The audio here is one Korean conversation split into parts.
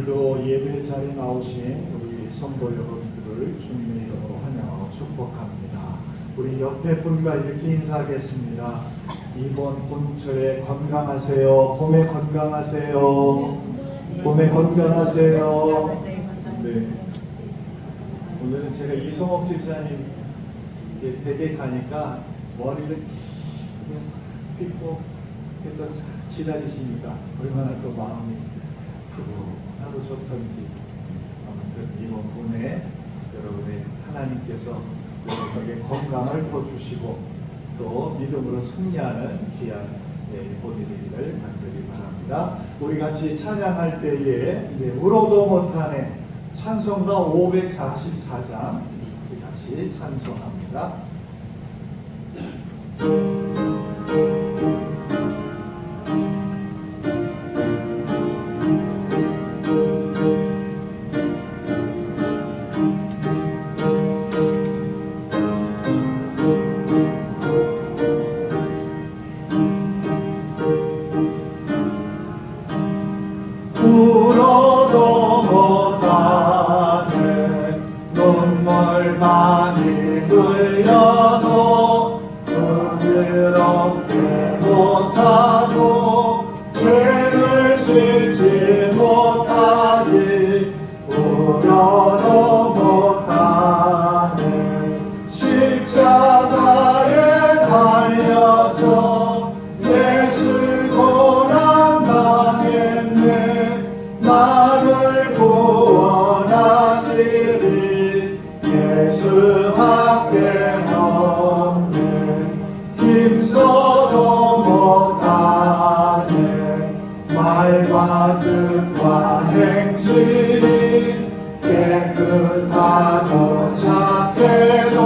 오늘도 예배 자리에 나오신 우리 성도 여러분들을 주님의 이름으로 환영하고 축복합니다. 우리 옆에 분과 이렇게 인사하겠습니다. 이번 봄철에 건강하세요. 봄에 건강하세요. 봄에 건강하세요. 네. 오늘은 제가 이성옥 집사님 이제 댁에 가니까 머리를 그냥 싹 빗고 했던 기다리시니까 얼마나 또 마음이 푸근하고 좋던지. 아무튼 이번 봄에 여러분의 하나님께서 여러분에게 건강을 더 주시고 또 믿음으로 승리하는 귀한 봄이 되기를 간절히 바랍니다. 우리 같이 찬양할 때에 이제 울어도 못하네 찬송가 544장 우리 같이 찬송합니다. 울어도 못하네 눈물 많이 흘려도 부끄럽게 못하고 죄를 씻지 못하니 울어도 못하네 십자가에 달려서 예수 고난 당했네 나를 구원하시리 예수밖에 없네 힘써도 못하네 말과 뜻과 행실이 깨끗하고 착해도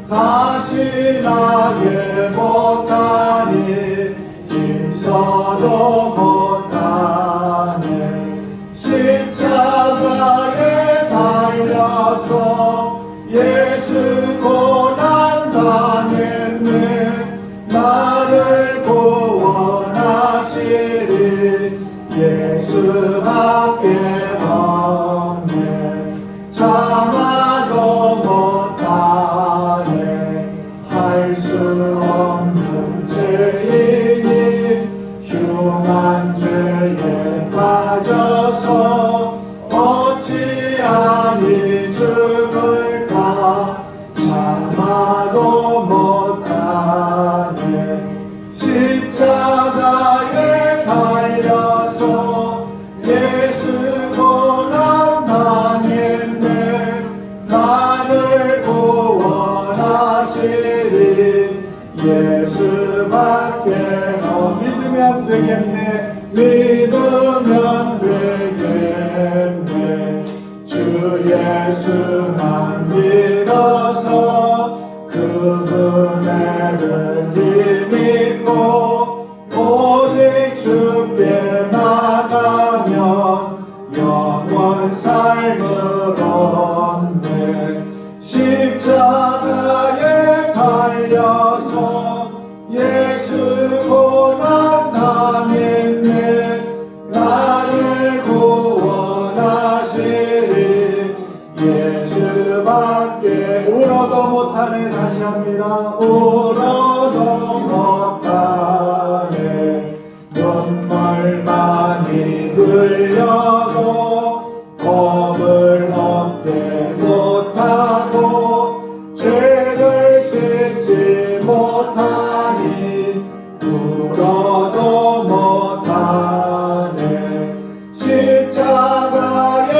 다시 나게 못하니 힘써도 못하네 십자가에 달려서 예수 고난 당했네 나를 구원하시리 예수밖에 없네 참아도 못하네 할 수 없는 죄이니 흉한 죄에 빠져서 어찌하니 죽을까 참아도 못하네 십자가에 달려서 예수 고난 당했네 나를 구원하시리 예수밖에 믿으면 되겠네 믿으면 되겠네 주 예수만 믿어서 그 은혜를 힘입고 오직 주께 나가면 영원 삶을 얻네 십자가에 달려서 예수 고난 당했네 나를 구원하시리 예수밖에 울어도 못하네 다시 합니다 울어도 못하네 눈물 많이 흘려도 겁을 얻게 못하고 죄를 씻지 못하니 울어도 못하네 십자가에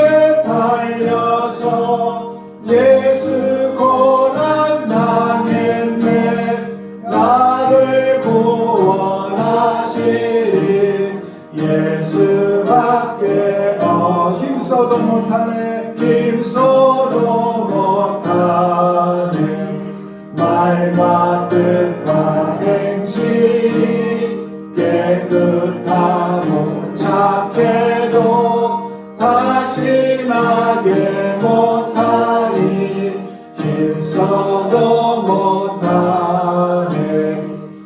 달려서 예수 고난 당했네 나를 구원하시리 예수밖에 힘써도 못하네 힘써도 못하네 말과 뜻과 행실이 깨끗하고 착해도 다시 나게 못하니 힘써도 못하네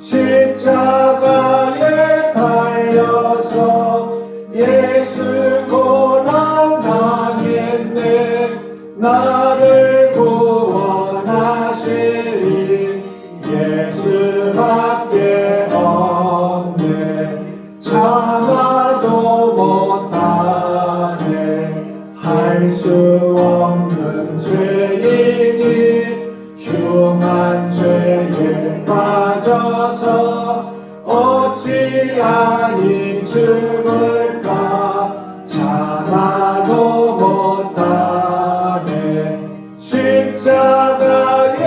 십자가에 예수밖에 없네. 참아도 못하네. 할 수 없는 죄인이 흉한 죄에 빠져서 어찌하니 죽을까. 참아도 못하네. 십자가에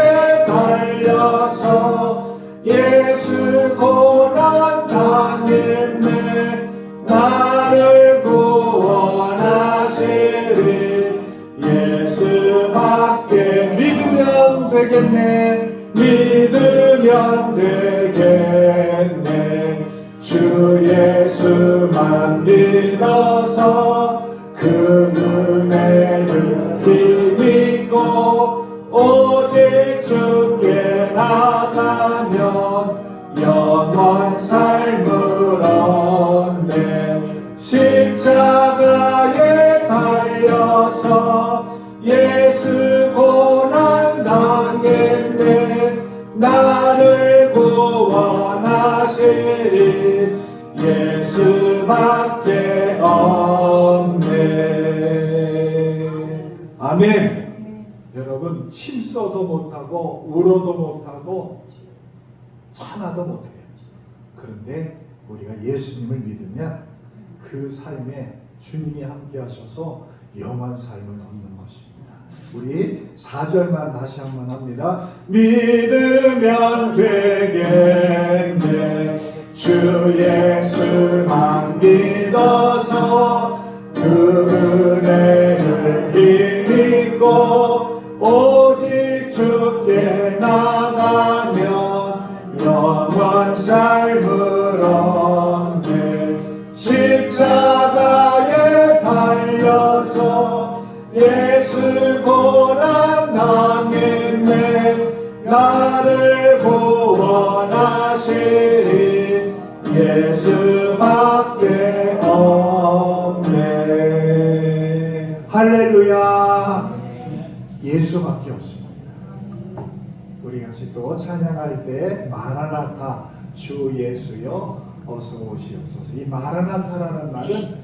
달려서 예수 고난 당했네. 나를 구원하시리 예수밖에 믿으면 되겠네. 믿으면 되겠네. 주 예수만 믿어서 그 은혜를 힘입고 오직 주께 나가면 영원 삶을 얻네. 십자가에 달려서 예수 고난 당했네. 나를 구원하시리 예수밖에 없네. 아멘. 여러분, 힘써도 못하고 울어도 못하고 참아도 못해요. 그런데 우리가 예수님을 믿으면 그 삶에 주님이 함께 하셔서 영원 삶을 얻는 것입니다. 우리 4절만 다시 한번 합니다. 믿으면 되겠네. 주 예수만 믿어서 그 은혜를 힘입고 오직 주께 나가면 영원 삶을 얻네. 십자가에 달려서 예수 고난 당했네. 나를 구원하시리 예수밖에 없네. 할렐루야. 예수밖에 없습니다. 우리 같이 또 찬양할 때 마라나타 주 예수여 어서 오시옵소서. 이 마라나타라는 말은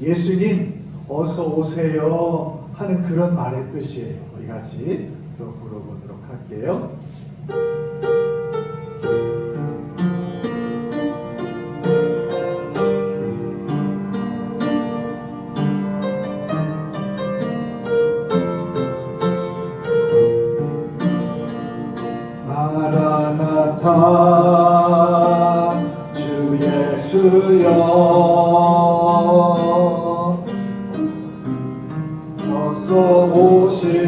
예수님 어서 오세요 하는 그런 말의 뜻이에요. 우리 같이 또 불러보도록 할게요. 마라나타 주 예수여 어서 오시옵소서.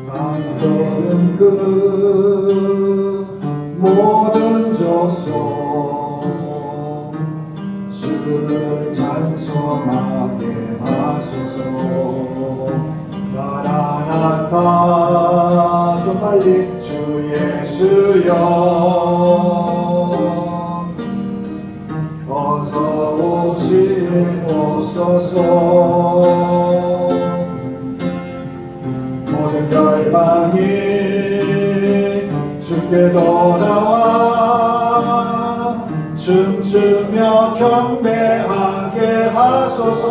반겨는 그 모든 족속 주를 찬송하게 하소서. 마라나타 좀 빨리 주 예수여 어서 오시옵소서. 모든 열방이 주께 돌아와 춤추며 경배하게 하소서.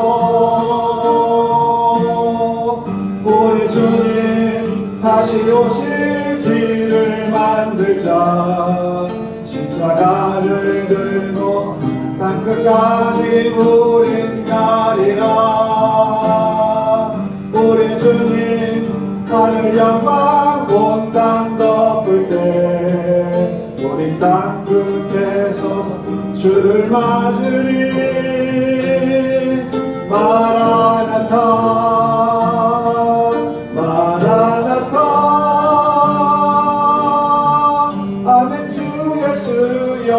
우리 주님 다시 오실 길을 만들자. 십자가를 들고 땅끝까지 우린 가리라. 우리 주님 하늘 영광 온 땅 덮을 때 우리 땅 끝에서 주를 맞으리. 마라나타 마라나타 아멘. 주 예수여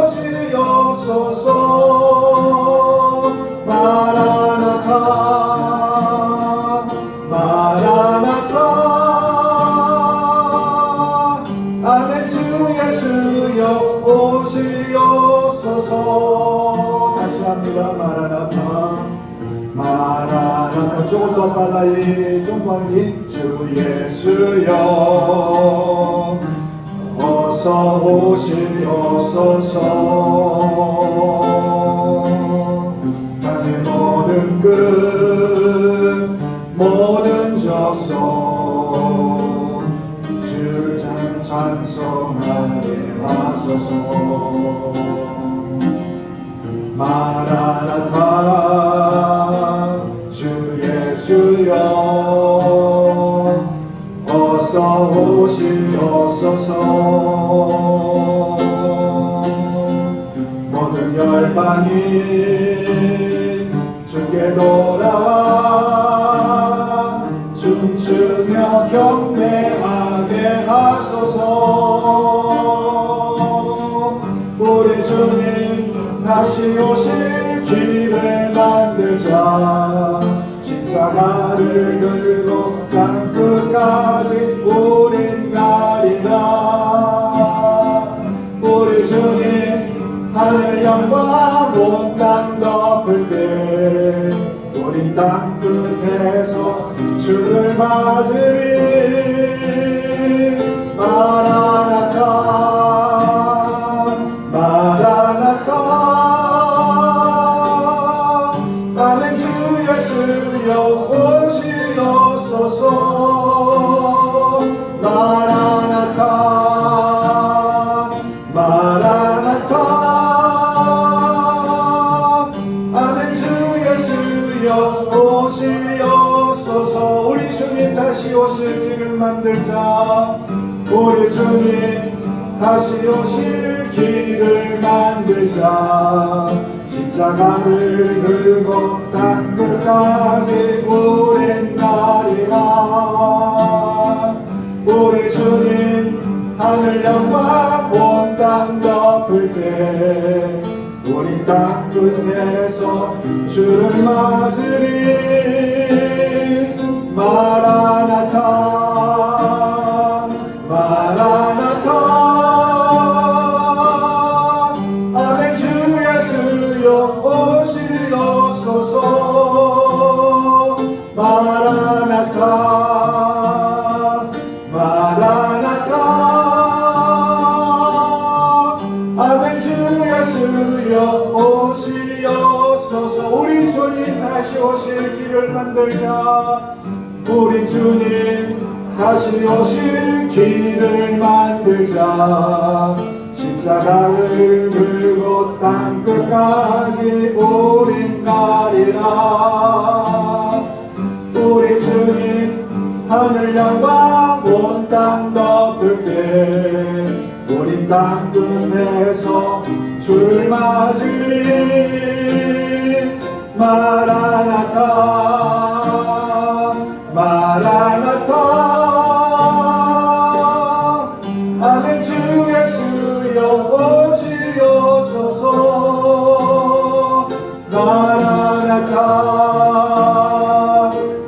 오시옵소서. 마라나타 마라나타 아멘. 주 예수여 오시옵소서. 다시 합니다. 마라나타 마라나타 조금 더 빨라이 좀 멀리 주 예수여 어서 오시옵소서 나의 모든 끝 모든 적성 주를 찬송하게 하소서 마라나타 주 예수여 어서 오시옵소서 모든 열방이 주께 돌아와 춤추며 경배하게 하소서 우리 주님 다시 오실 길을 만들자 십자가를 들고 땅끝까지 우린 가리라 우리 주님 하늘 영광 온 땅 덮을 때 우린 땅끝에서 주를 맞으리 마라나타 마라나타 아멘 주 예수여 오시옵소서 마라나타 마라나타 아멘 주 예수여 오시옵소서 우리 주님 다시 오실 길을 만들자 우리 주님 다시 오실 길을 만들자 십자가를 들고 땅끝까지 우린 가리라 우리 주님 하늘 영광 온 땅 덮을 때 우린 땅끝에서 주를 맞으리 마라나타 마라나타 아멘 주 예수여 오시옵소서 마라나타 마라나타 아멘 주 예수여 오시옵소서 우리 주님 다시 오실 길을 만들자 우리 주님 다시 오실 길을 만들자 십자가를 들고 땅끝까지 우린 가리라 우리 주님 하늘 영광 온 땅 덮을 때 우린 땅끝에서 주를 맞으리 마라나타 마라나타 아멘 주 예수여 오시옵소서 마라나타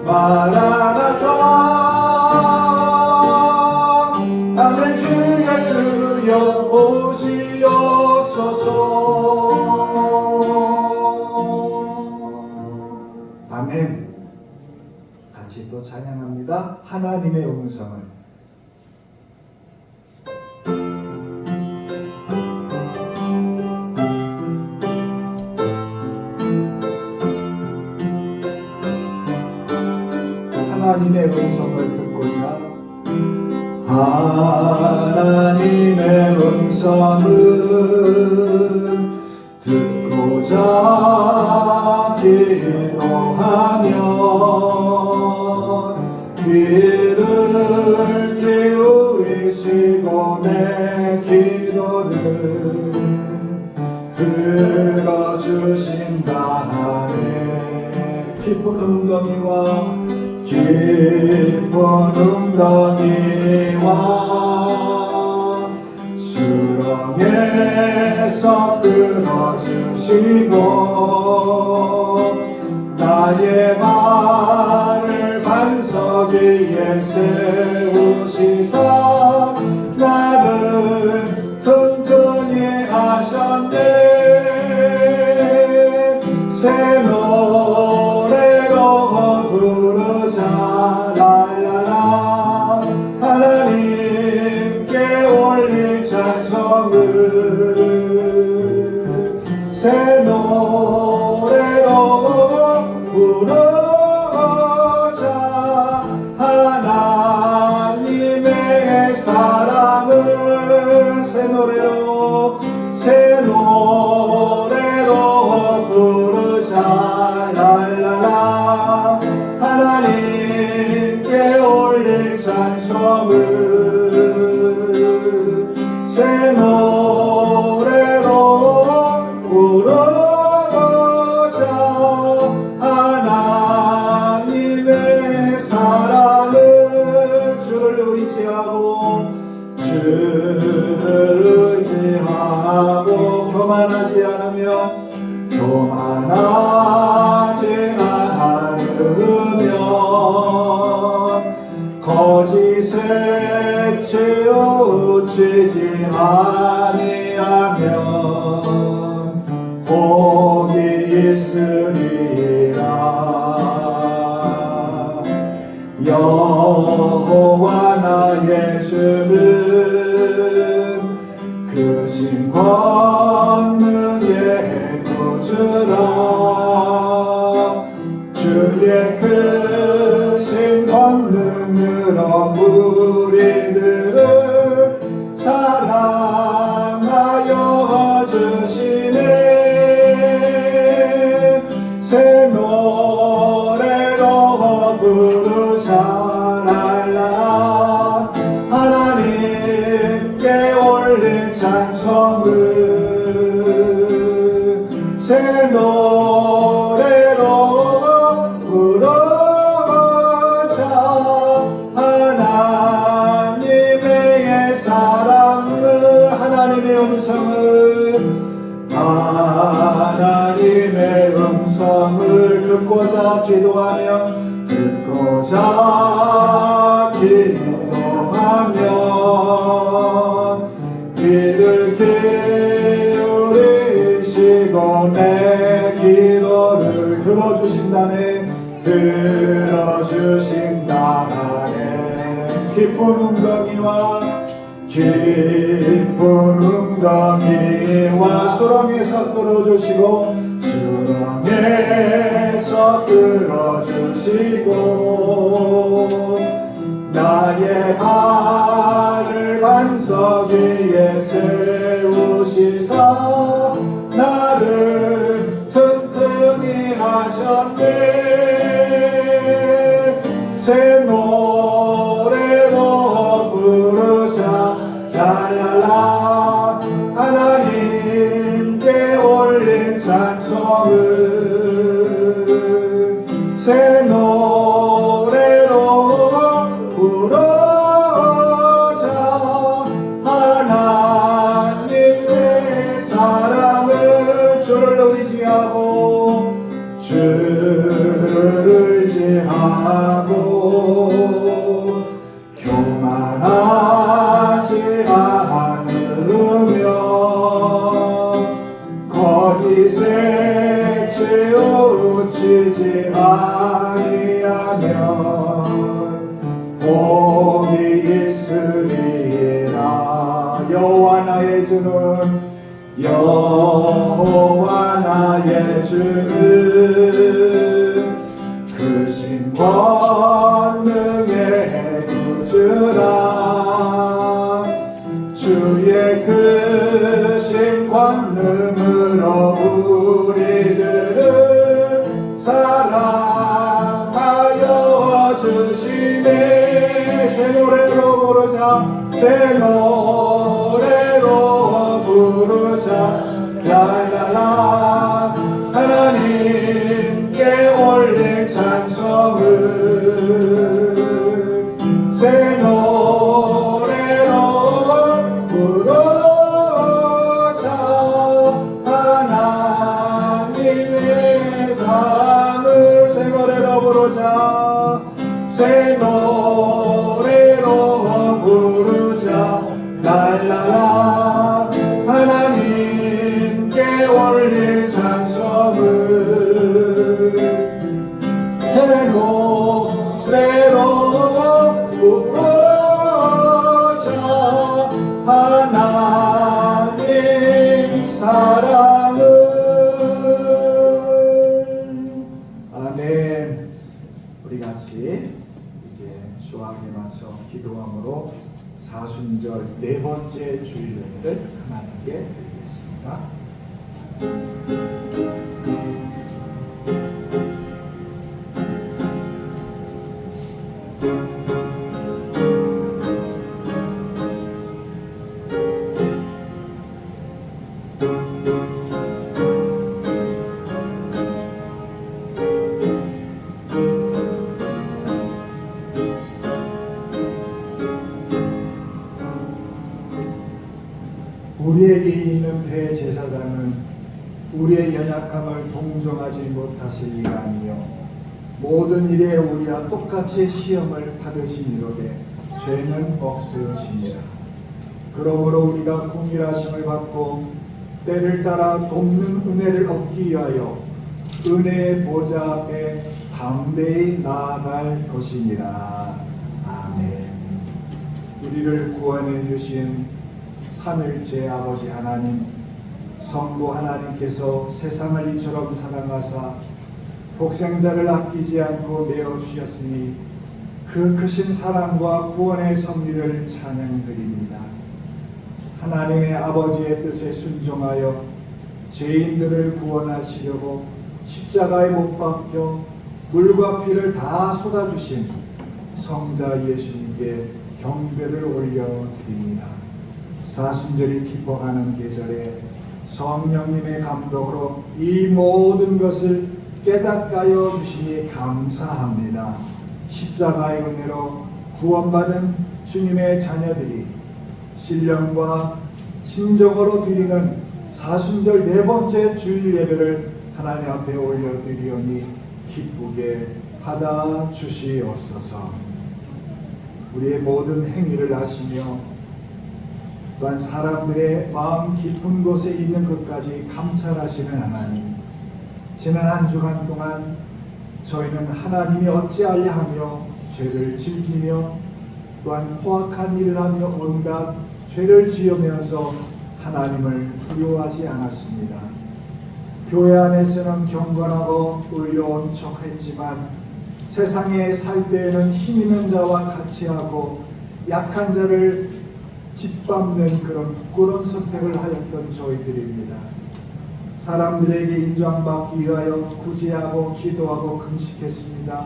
마라나타 아멘 주 예수여 오시옵소서 아멘 같이 또 찬양합니다 하나님의 음성을 하나님의 음성을 듣고자 하나님의 음성을 듣고자 기도하며 귀를 기울이시고 내 기도를 들어주신다 하네 깊은 웅덩이와 깊은 웅덩이와 수렁에서 끌어주시고 나의 발을 반석 위에 세우시사 나를 튼튼히 하셨네 새 노래로 새 노래로 부르자 랄랄라 하나님께 올릴 찬송을 새 노래로 부르자 하나님의 사랑을 주를 의지하고 교만하지 않으면 거짓에 치우치지 아니하면 복이 있으리라. 여호와 나의 주는 크신 권능의 구주라. 주의 크신 권능으로 우리들을 사랑하여 주시네. 새 노래로 부르자 랄라 하나님께 올린 찬송을 새 노래로 부르자 하나님의 사랑을 하나님의 음성을 듣고자 기도하면 귀를 기울이시고 내 기도를 들어주신다네. 기쁜 웅덩이와 수렁에서 끌어주시고 나의 발을 반석 위에 세우시사 나를 튼튼히 하셨네. 새 노래로 부르자 랄랄라 하나님께 올린 찬송을 새 노래로 부르자 하나님의 사랑을 주를 의지하고 교만하지 않으며 거짓에 치우치지 아니하면 복이 있으리라. 여호와 나의 주는 크신 권능의 구주라. 주의 크신 권능으로 우리들을 사랑하여 주시네. 새 노래로 부르자 랄랄라 하나님께 올릴 찬송을 새 노래로 부르자 하나님의 사랑을 새 노래로 부르자 새 노래로 부르자 랄랄라 하나님께 올릴 찬송을 새 노래로 부르자 하나님 사랑을. 아멘. 우리 같이 이제 수학에 맞춰 기도함으로 사순절 네 번째 주일 예배를 하나님께 드리겠습니다. 우리에게 있는 대제사장은 우리의 연약함을 동정하지 못하실 이가 아니요 모든 일에 우리와 똑같이 시험을 받으시니로되 죄는 없으시니라. 그러므로 우리가 궁일하심을 받고 때를 따라 돕는 은혜를 얻기 위하여 은혜의 보좌 앞에 담대히 나아갈 것이니라. 아멘. 우리를 구원해 주신 삼일째 아버지 하나님, 성부 하나님께서 세상을 이처럼 사랑하사 독생자를 아끼지 않고 내어주셨으니 그 크신 사랑과 구원의 섭리를 찬양드립니다. 하나님의 아버지의 뜻에 순종하여 죄인들을 구원하시려고 십자가에 못 박혀 물과 피를 다 쏟아주신 성자 예수님께 경배를 올려드립니다. 사순절이 기뻐가는 계절에 성령님의 감동으로 이 모든 것을 깨닫게 하여 주시니 감사합니다. 십자가의 은혜로 구원받은 주님의 자녀들이 신령과 진정으로 드리는 사순절 네 번째 주일 예배를 하나님 앞에 올려드리오니 기쁘게 받아 주시옵소서. 우리의 모든 행위를 아시며 또한 사람들의 마음 깊은 곳에 있는 것까지 감찰하시는 하나님, 지난 한 주간 동안 저희는 하나님이 어찌하려 하며 죄를 즐기며 또한 포악한 일을 하며 온갖 죄를 지으면서 하나님을 두려워하지 않았습니다. 교회 안에서는 경건하고 의로운 척했지만 세상에 살 때에는 힘 있는 자와 같이 하고 약한 자를 짓밟는 그런 부끄러운 선택을 하였던 저희들입니다. 사람들에게 인정받기 위하여 구제하고 기도하고 금식했습니다.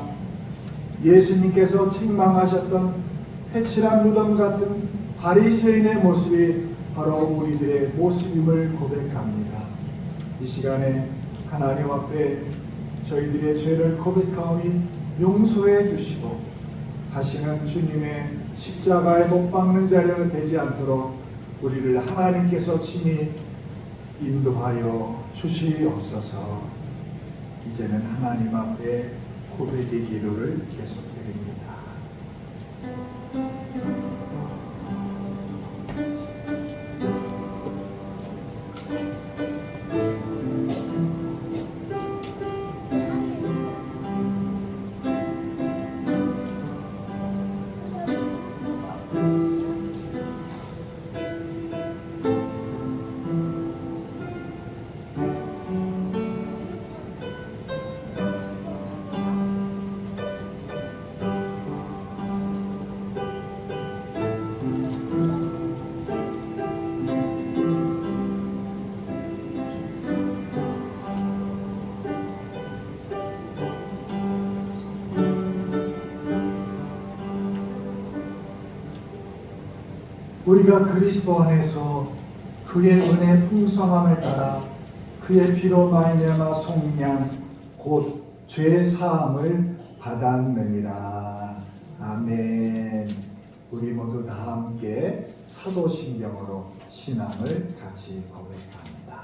예수님께서 책망하셨던 해칠한 무덤 같은 바리새인의 모습이 바로 우리들의 모습임을 고백합니다. 이 시간에 하나님 앞에 저희들의 죄를 고백하오니 용서해 주시고 하시는 주님의 십자가에 못 박는 자리가 되지 않도록 우리를 하나님께서 친히 인도하여 주시옵소서. 이제는 하나님 앞에 고백의 기도를 계속드립니다. 우리가 그리스도 안에서 그의 은혜의 풍성함을 따라 그의 피로 말미암아 속량 곧 죄 사함을 받았느니라. 아멘. 우리 모두 다 함께 사도신경으로 신앙을 같이 고백합니다.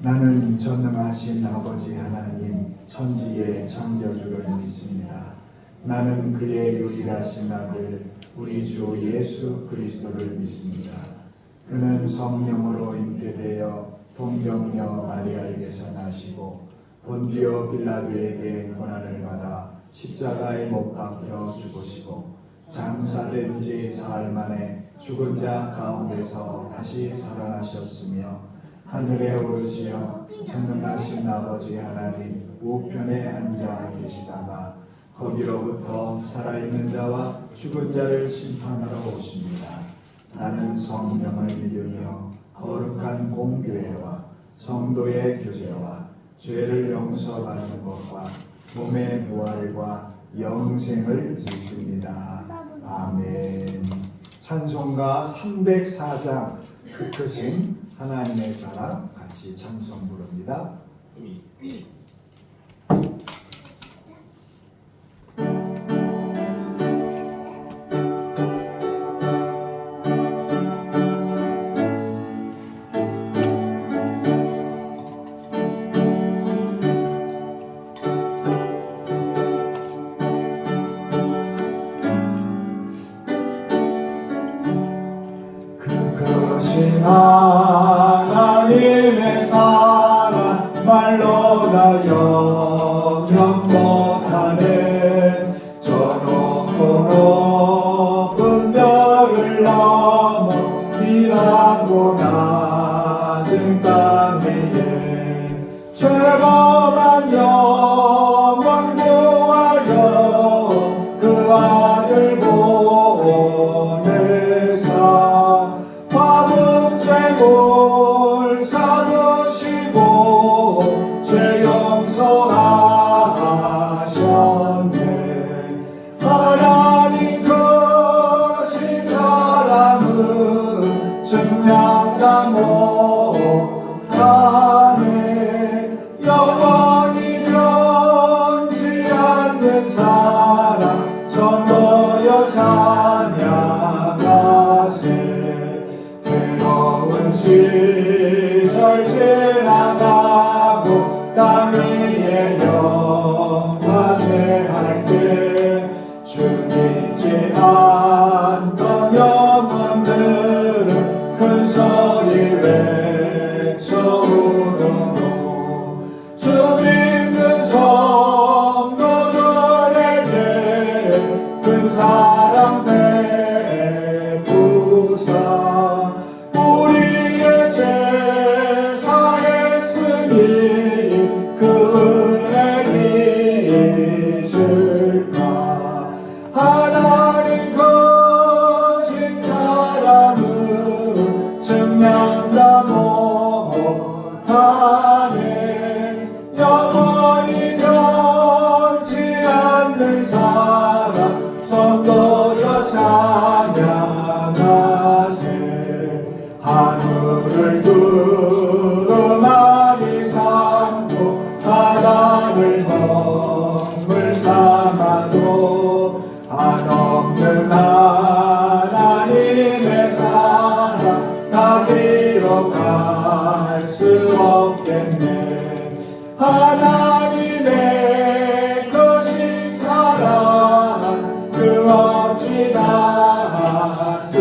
나는 전능하신 아버지 하나님 천지의 창조주를 믿습니다. 나는 그의 유일하신 아들 우리 주 예수 그리스도를 믿습니다. 그는 성령으로 잉태되어 동정녀 마리아에게서 나시고 본디오 빌라도에게 고난을 받아 십자가에 못 박혀 죽으시고 장사된 지 사흘 만에 죽은 자 가운데서 다시 살아나셨으며 하늘에 오르시어 전능하신 아버지 하나님 우편에 앉아 계시다가 거기로부터 살아있는 자와 죽은 자를 심판하러 오십니다. 나는 성령을 믿으며 거룩한 공교회와 성도의 교제와 죄를 용서받는 것과 몸의 부활과 영생을 믿습니다. 아멘. 찬송가 304장 그 크신 하나님의 사랑 같이 찬송 부릅니다. 크신 하나님의 사랑 말로 다 영영 못하네. 저 높고 높은 별을 넘어 일하고 낮은 땅 위에 죄범한 영혼 구하려 그 아들 보내사 화목제물 삼으시고 죄 용서하셨네. 하나님 크신 사랑은 증량다 못하네. 영원히 변치 않는 사랑 성도여 찬양하세. 괴로운 시절 지나가고 땅 위에 영화쇠할 때 주 믿지 않던 영혼들은 큰 소리 외쳐 울어도 주 믿는 성도들에게 큰 사랑 베푸사 우리의 죄 사했으니 그 은혜 있을까. 하나님 크신 사랑은 증량다 못하네. 영원히 변치 않는 사랑 성도여 찬양하세. 하늘을 두루마리 삼고 바다를 덤을 삼아도 한없는 하나님의 사랑 다 기록할 수 없겠네. 하나님의 크신 사랑 그 어찌 닿았을까.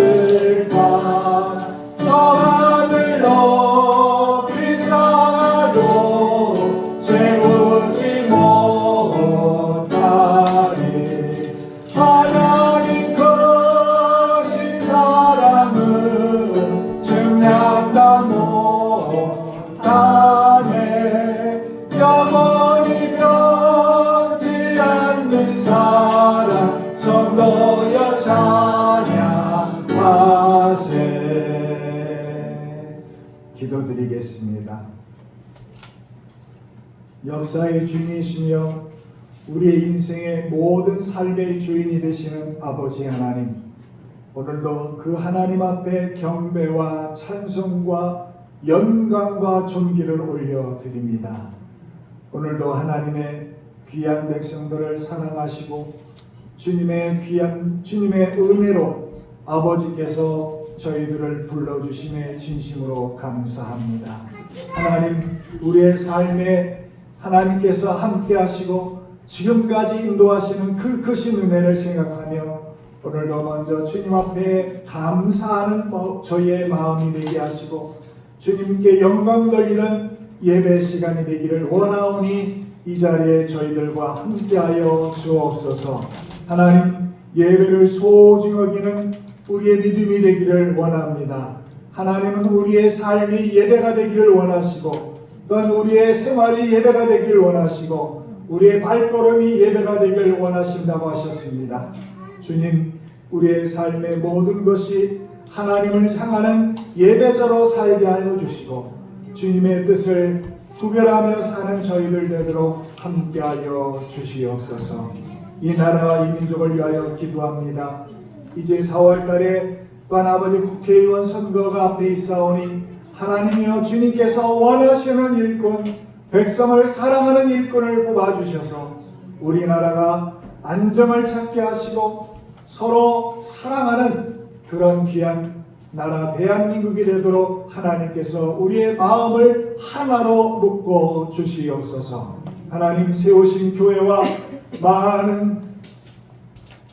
저 하늘 높이 쌓아도 채우지 못하리. 하나님 크신 사랑은 증량다 못하네. 영원히 변치 않는 사랑 성도여 찬양하세. 기도드리겠습니다. 역사의 주인이시며 우리의 인생의 모든 삶의 주인이 되시는 아버지 하나님, 오늘도 그 하나님 앞에 경배와 찬송과 영광과 존귀를 올려드립니다. 오늘도 하나님의 귀한 백성들을 사랑하시고 주님의 은혜로 아버지께서 저희들을 불러주심에 진심으로 감사합니다. 하나님, 우리의 삶에 하나님께서 함께 하시고 지금까지 인도하시는 그 크신 은혜를 생각하며 오늘도 먼저 주님 앞에 감사하는 저희의 마음이 되게 하시고 주님께 영광 돌리는 예배 시간이 되기를 원하오니 이 자리에 저희들과 함께하여 주옵소서. 하나님, 예배를 소중히 여기는 우리의 믿음이 되기를 원합니다. 하나님은 우리의 삶이 예배가 되기를 원하시고 또한 우리의 생활이 예배가 되기를 원하시고 우리의 발걸음이 예배가 되기를 원하신다고 하셨습니다. 주님, 우리의 삶의 모든 것이 하나님을 향하는 예배자로 살게 하여 주시고 주님의 뜻을 구별하며 사는 저희들 되도록 함께하여 주시옵소서. 이 나라 이 민족을 위하여 기도합니다. 이제 4월달에 또한 아버지 국회의원 선거가 앞에 있사오니 하나님이여 주님께서 원하시는 일꾼, 백성을 사랑하는 일꾼을 뽑아주셔서 우리나라가 안정을 찾게 하시고 서로 사랑하는 그런 귀한 나라 대한민국이 되도록 하나님께서 우리의 마음을 하나로 묶어 주시옵소서. 하나님 세우신 교회와 많은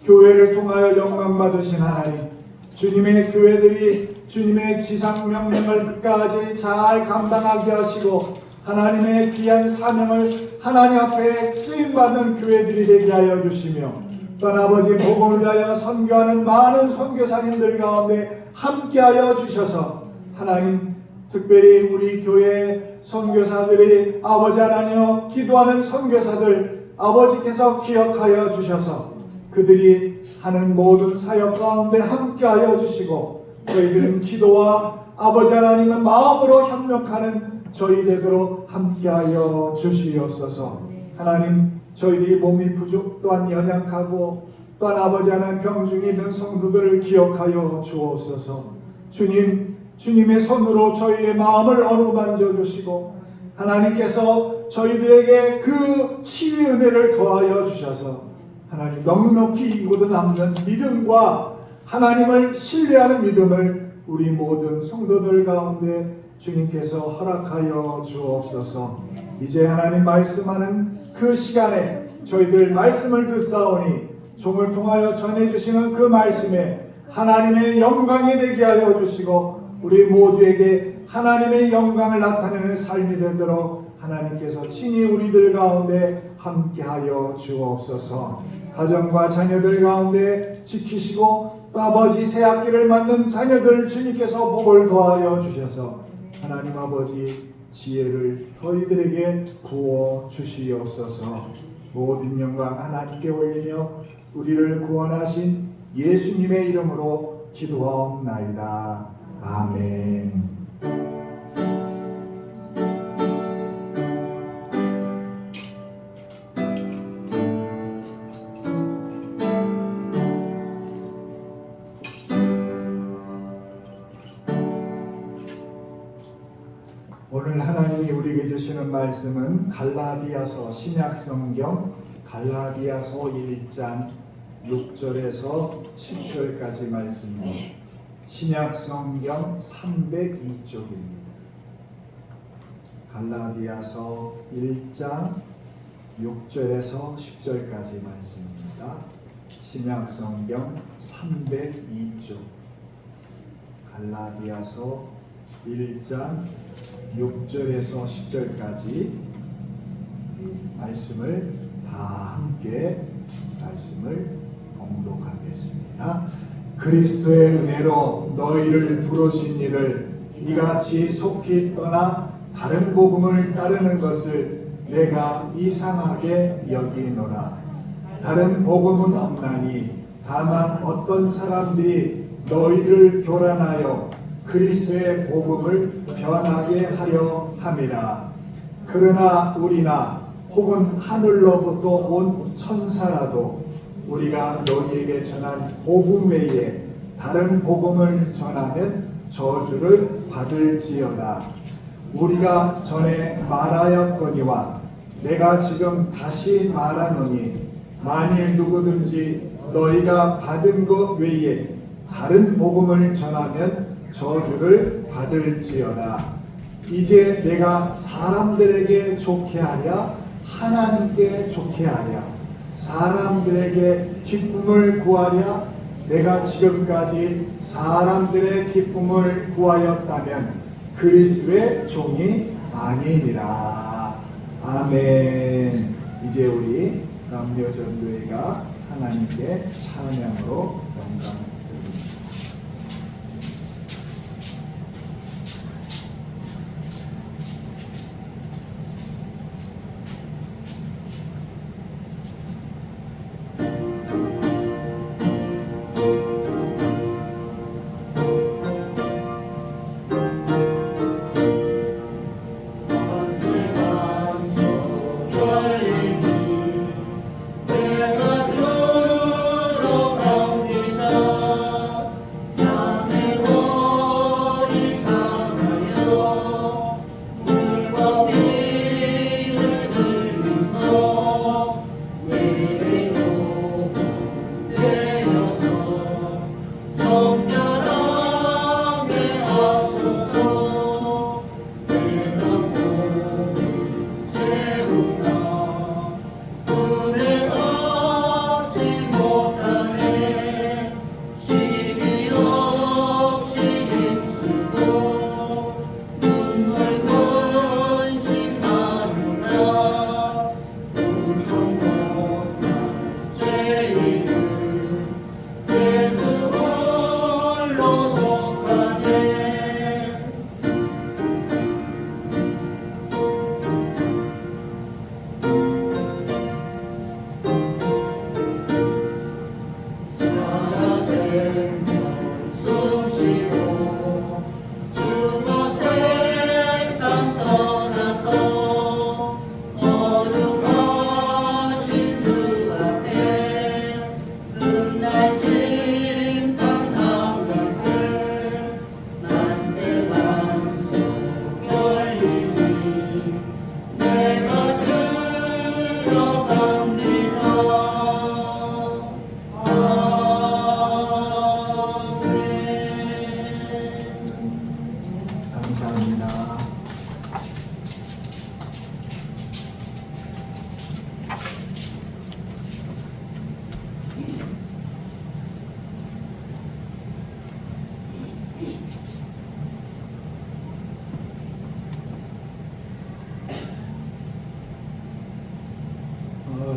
교회를 통하여 영광 받으신 하나님, 주님의 교회들이 주님의 지상 명령을 끝까지 잘 감당하게 하시고 하나님의 귀한 사명을 하나님 앞에 쓰임받는 교회들이 되게 하여 주시며 또한 아버지 복음을 위하여 선교하는 많은 선교사님들 가운데 함께하여 주셔서 하나님 특별히 우리 교회 선교사들이 아버지 하나님여 기도하는 선교사들 아버지께서 기억하여 주셔서 그들이 하는 모든 사역 가운데 함께하여 주시고 저희들은 기도와 아버지 하나님은 마음으로 협력하는 저희 되도록 함께하여 주시옵소서. 하나님 저희들이 몸이 부족 또한 연약하고 또한 아버지 하나님 병중이 있는 성도들을 기억하여 주옵소서. 주님, 주님의 손으로 저희의 마음을 어루만져 주시고 하나님께서 저희들에게 그 치유의 은혜를 더하여 주셔서 하나님 넉넉히 이고도 남는 믿음과 하나님을 신뢰하는 믿음을 우리 모든 성도들 가운데 주님께서 허락하여 주옵소서. 이제 하나님 말씀하는 그 시간에 저희들 말씀을 듣사오니 종을 통하여 전해주시는 그 말씀에 하나님의 영광이 되게 하여 주시고 우리 모두에게 하나님의 영광을 나타내는 삶이 되도록 하나님께서 친히 우리들 가운데 함께하여 주옵소서. 가정과 자녀들 가운데 지키시고 또 아버지 새 학기를 맞는 자녀들 주님께서 복을 더하여 주셔서 하나님 아버지 지혜를 저희들에게 부어 주시옵소서. 모든 영광 하나님께 올리며 우리를 구원하신 예수님의 이름으로 기도하옵나이다. 아멘. 오늘 하나님이 우리에게 주시는 말씀은 갈라디아서 신약성경 갈라디아서 1장 6절에서 10절까지 말씀입니다. 신약성경 302쪽입니다. 갈라디아서 1장 6절에서 10절까지 말씀입니다. 신약성경 302쪽 갈라디아서 1장 6절에서 10절까지 말씀을 다 함께 말씀을 봉독하겠습니다. 그리스도의 은혜로 너희를 부르신 이를 이같이 속히 떠나 다른 복음을 따르는 것을 내가 이상하게 여기노라. 다른 복음은 없나니 다만 어떤 사람들이 너희를 교란하여 그리스도의 복음을 변하게 하려 함이라. 그러나 우리나 혹은 하늘로부터 온 천사라도 우리가 너희에게 전한 복음 외에 다른 복음을 전하면 저주를 받을지어다. 우리가 전에 말하였거니와 내가 지금 다시 말하노니 만일 누구든지 너희가 받은 것 외에 다른 복음을 전하면 저주를 받을지어다. 이제 내가 사람들에게 좋게 하랴 하나님께 좋게 하랴 사람들에게 기쁨을 구하랴 내가 지금까지 사람들의 기쁨을 구하였다면 그리스도의 종이 아니니라. 아멘. 이제 우리 남녀전도회가 하나님께 찬양으로 영광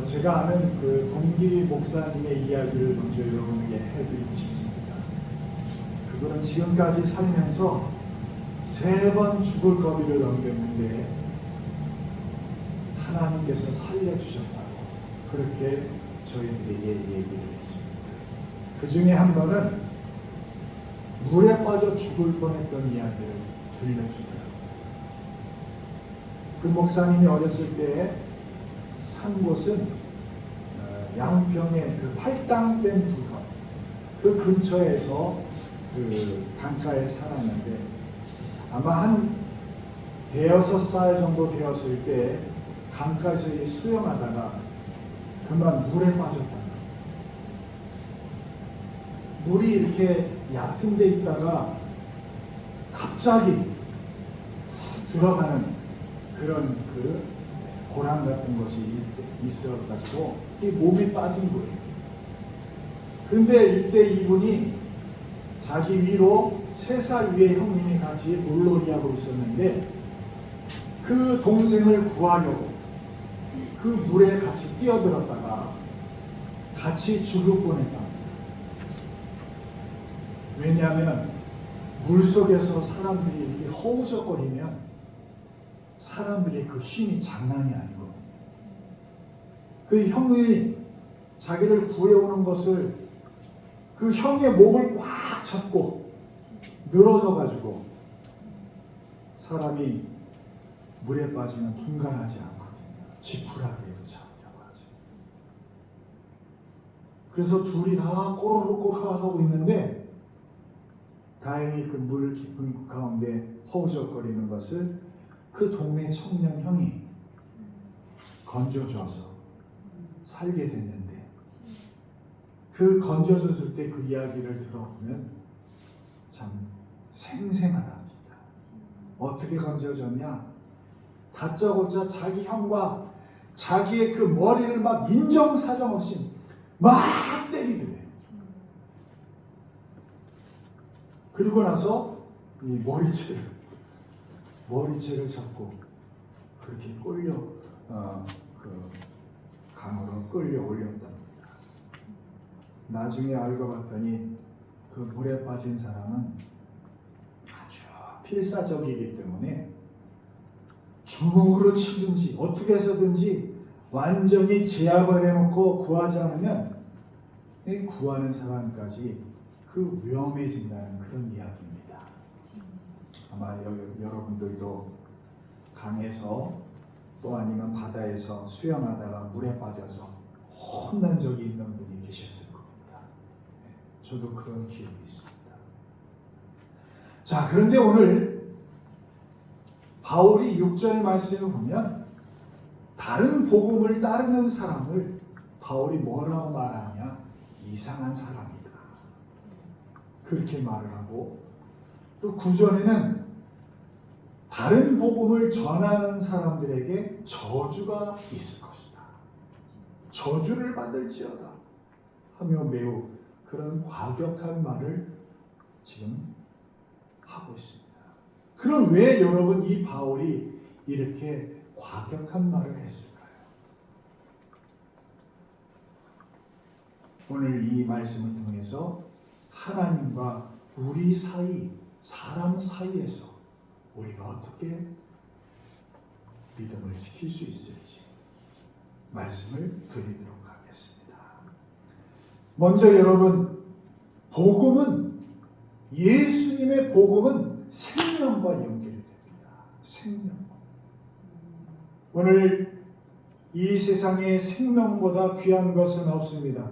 제가 아는 그 동기 목사님의 이야기를 먼저 여러분에게 해드리고 싶습니다. 그분은 지금까지 살면서 3번 죽을 거리를 넘겼는데 하나님께서 살려주셨다고 그렇게 저희들에게 얘기를 했습니다. 그 중에 한 번은 물에 빠져 죽을 뻔했던 이야기를 들려주더라고요. 그 목사님이 어렸을 때 산 곳은 양평의 그 팔당댐 부근 그 근처에서 그 강가에 살았는데 아마 한 5살 정도 되었을 때 강가에서 수영하다가 그만 물에 빠졌다. 물이 이렇게 얕은 데 있다가 갑자기 들어가는 그런 그 고랑 같은 것이 있어가지고 이 몸이 빠진 거예요. 그런데 이때 이분이 자기 위로 3살 위에 형님이 같이 물놀이하고 있었는데 그 동생을 구하려고 그 물에 같이 뛰어들었다가 같이 죽을 뻔했답니다. 왜냐하면 물속에서 사람들이 이렇게 허우적거리면 사람들의 그 힘이 장난이 아니거든요. 그 형이 자기를 구해오는 것을 그 형의 목을 꽉 잡고 늘어져가지고 사람이 물에 빠지면 분간하지 않거든요. 지푸라기에도 잡으려고 하죠. 그래서 둘이 다 꼬르륵 하고 있는데 다행히 그 물 깊은 가운데 허우적거리는 것을 그 동네 청년 형이 건져줘서 살게 됐는데 그 건져줬을 때 그 이야기를 들어보면 참 생생하답니다. 어떻게 건져줬냐? 다짜고짜 자기 형과 자기의 그 머리를 막 인정사정 없이 막 때리더래요. 그리고 나서 이 머리채를 잡고 그렇게 끌려 그 강으로 끌려 올렸답니다. 나중에 알고 봤더니 그 물에 빠진 사람은 아주 필사적이기 때문에 주먹으로 치든지 어떻게 해서든지 완전히 제압을 해놓고 구하지 않으면 구하는 사람까지 그 위험해진다는 그런 이야기입니다. 아마 여러분들도 강에서 또 아니면 바다에서 수영하다가 물에 빠져서 혼난 적이 있는 분이 계셨을 겁니다. 저도 그런 기억이 있습니다. 자, 그런데 오늘 바울이 6절 말씀을 보면 다른 복음을 따르는 사람을 바울이 뭐라고 말하냐? 이상한 사람이다. 그렇게 말을 하고 또 9절에는 다른 복음을 전하는 사람들에게 저주가 있을 것이다. 저주를 받을지어다 하며 매우 그런 과격한 말을 지금 하고 있습니다. 그럼 왜 여러분 이 바울이 이렇게 과격한 말을 했을까요? 오늘 이 말씀을 통해서 하나님과 우리 사이, 사람 사이에서 우리가 어떻게 믿음을 지킬 수 있을지 말씀을 드리도록 하겠습니다. 먼저 여러분, 복음은, 예수님의 복음은 생명과 연결이 됩니다. 생명. 오늘 이 세상에 생명보다 귀한 것은 없습니다.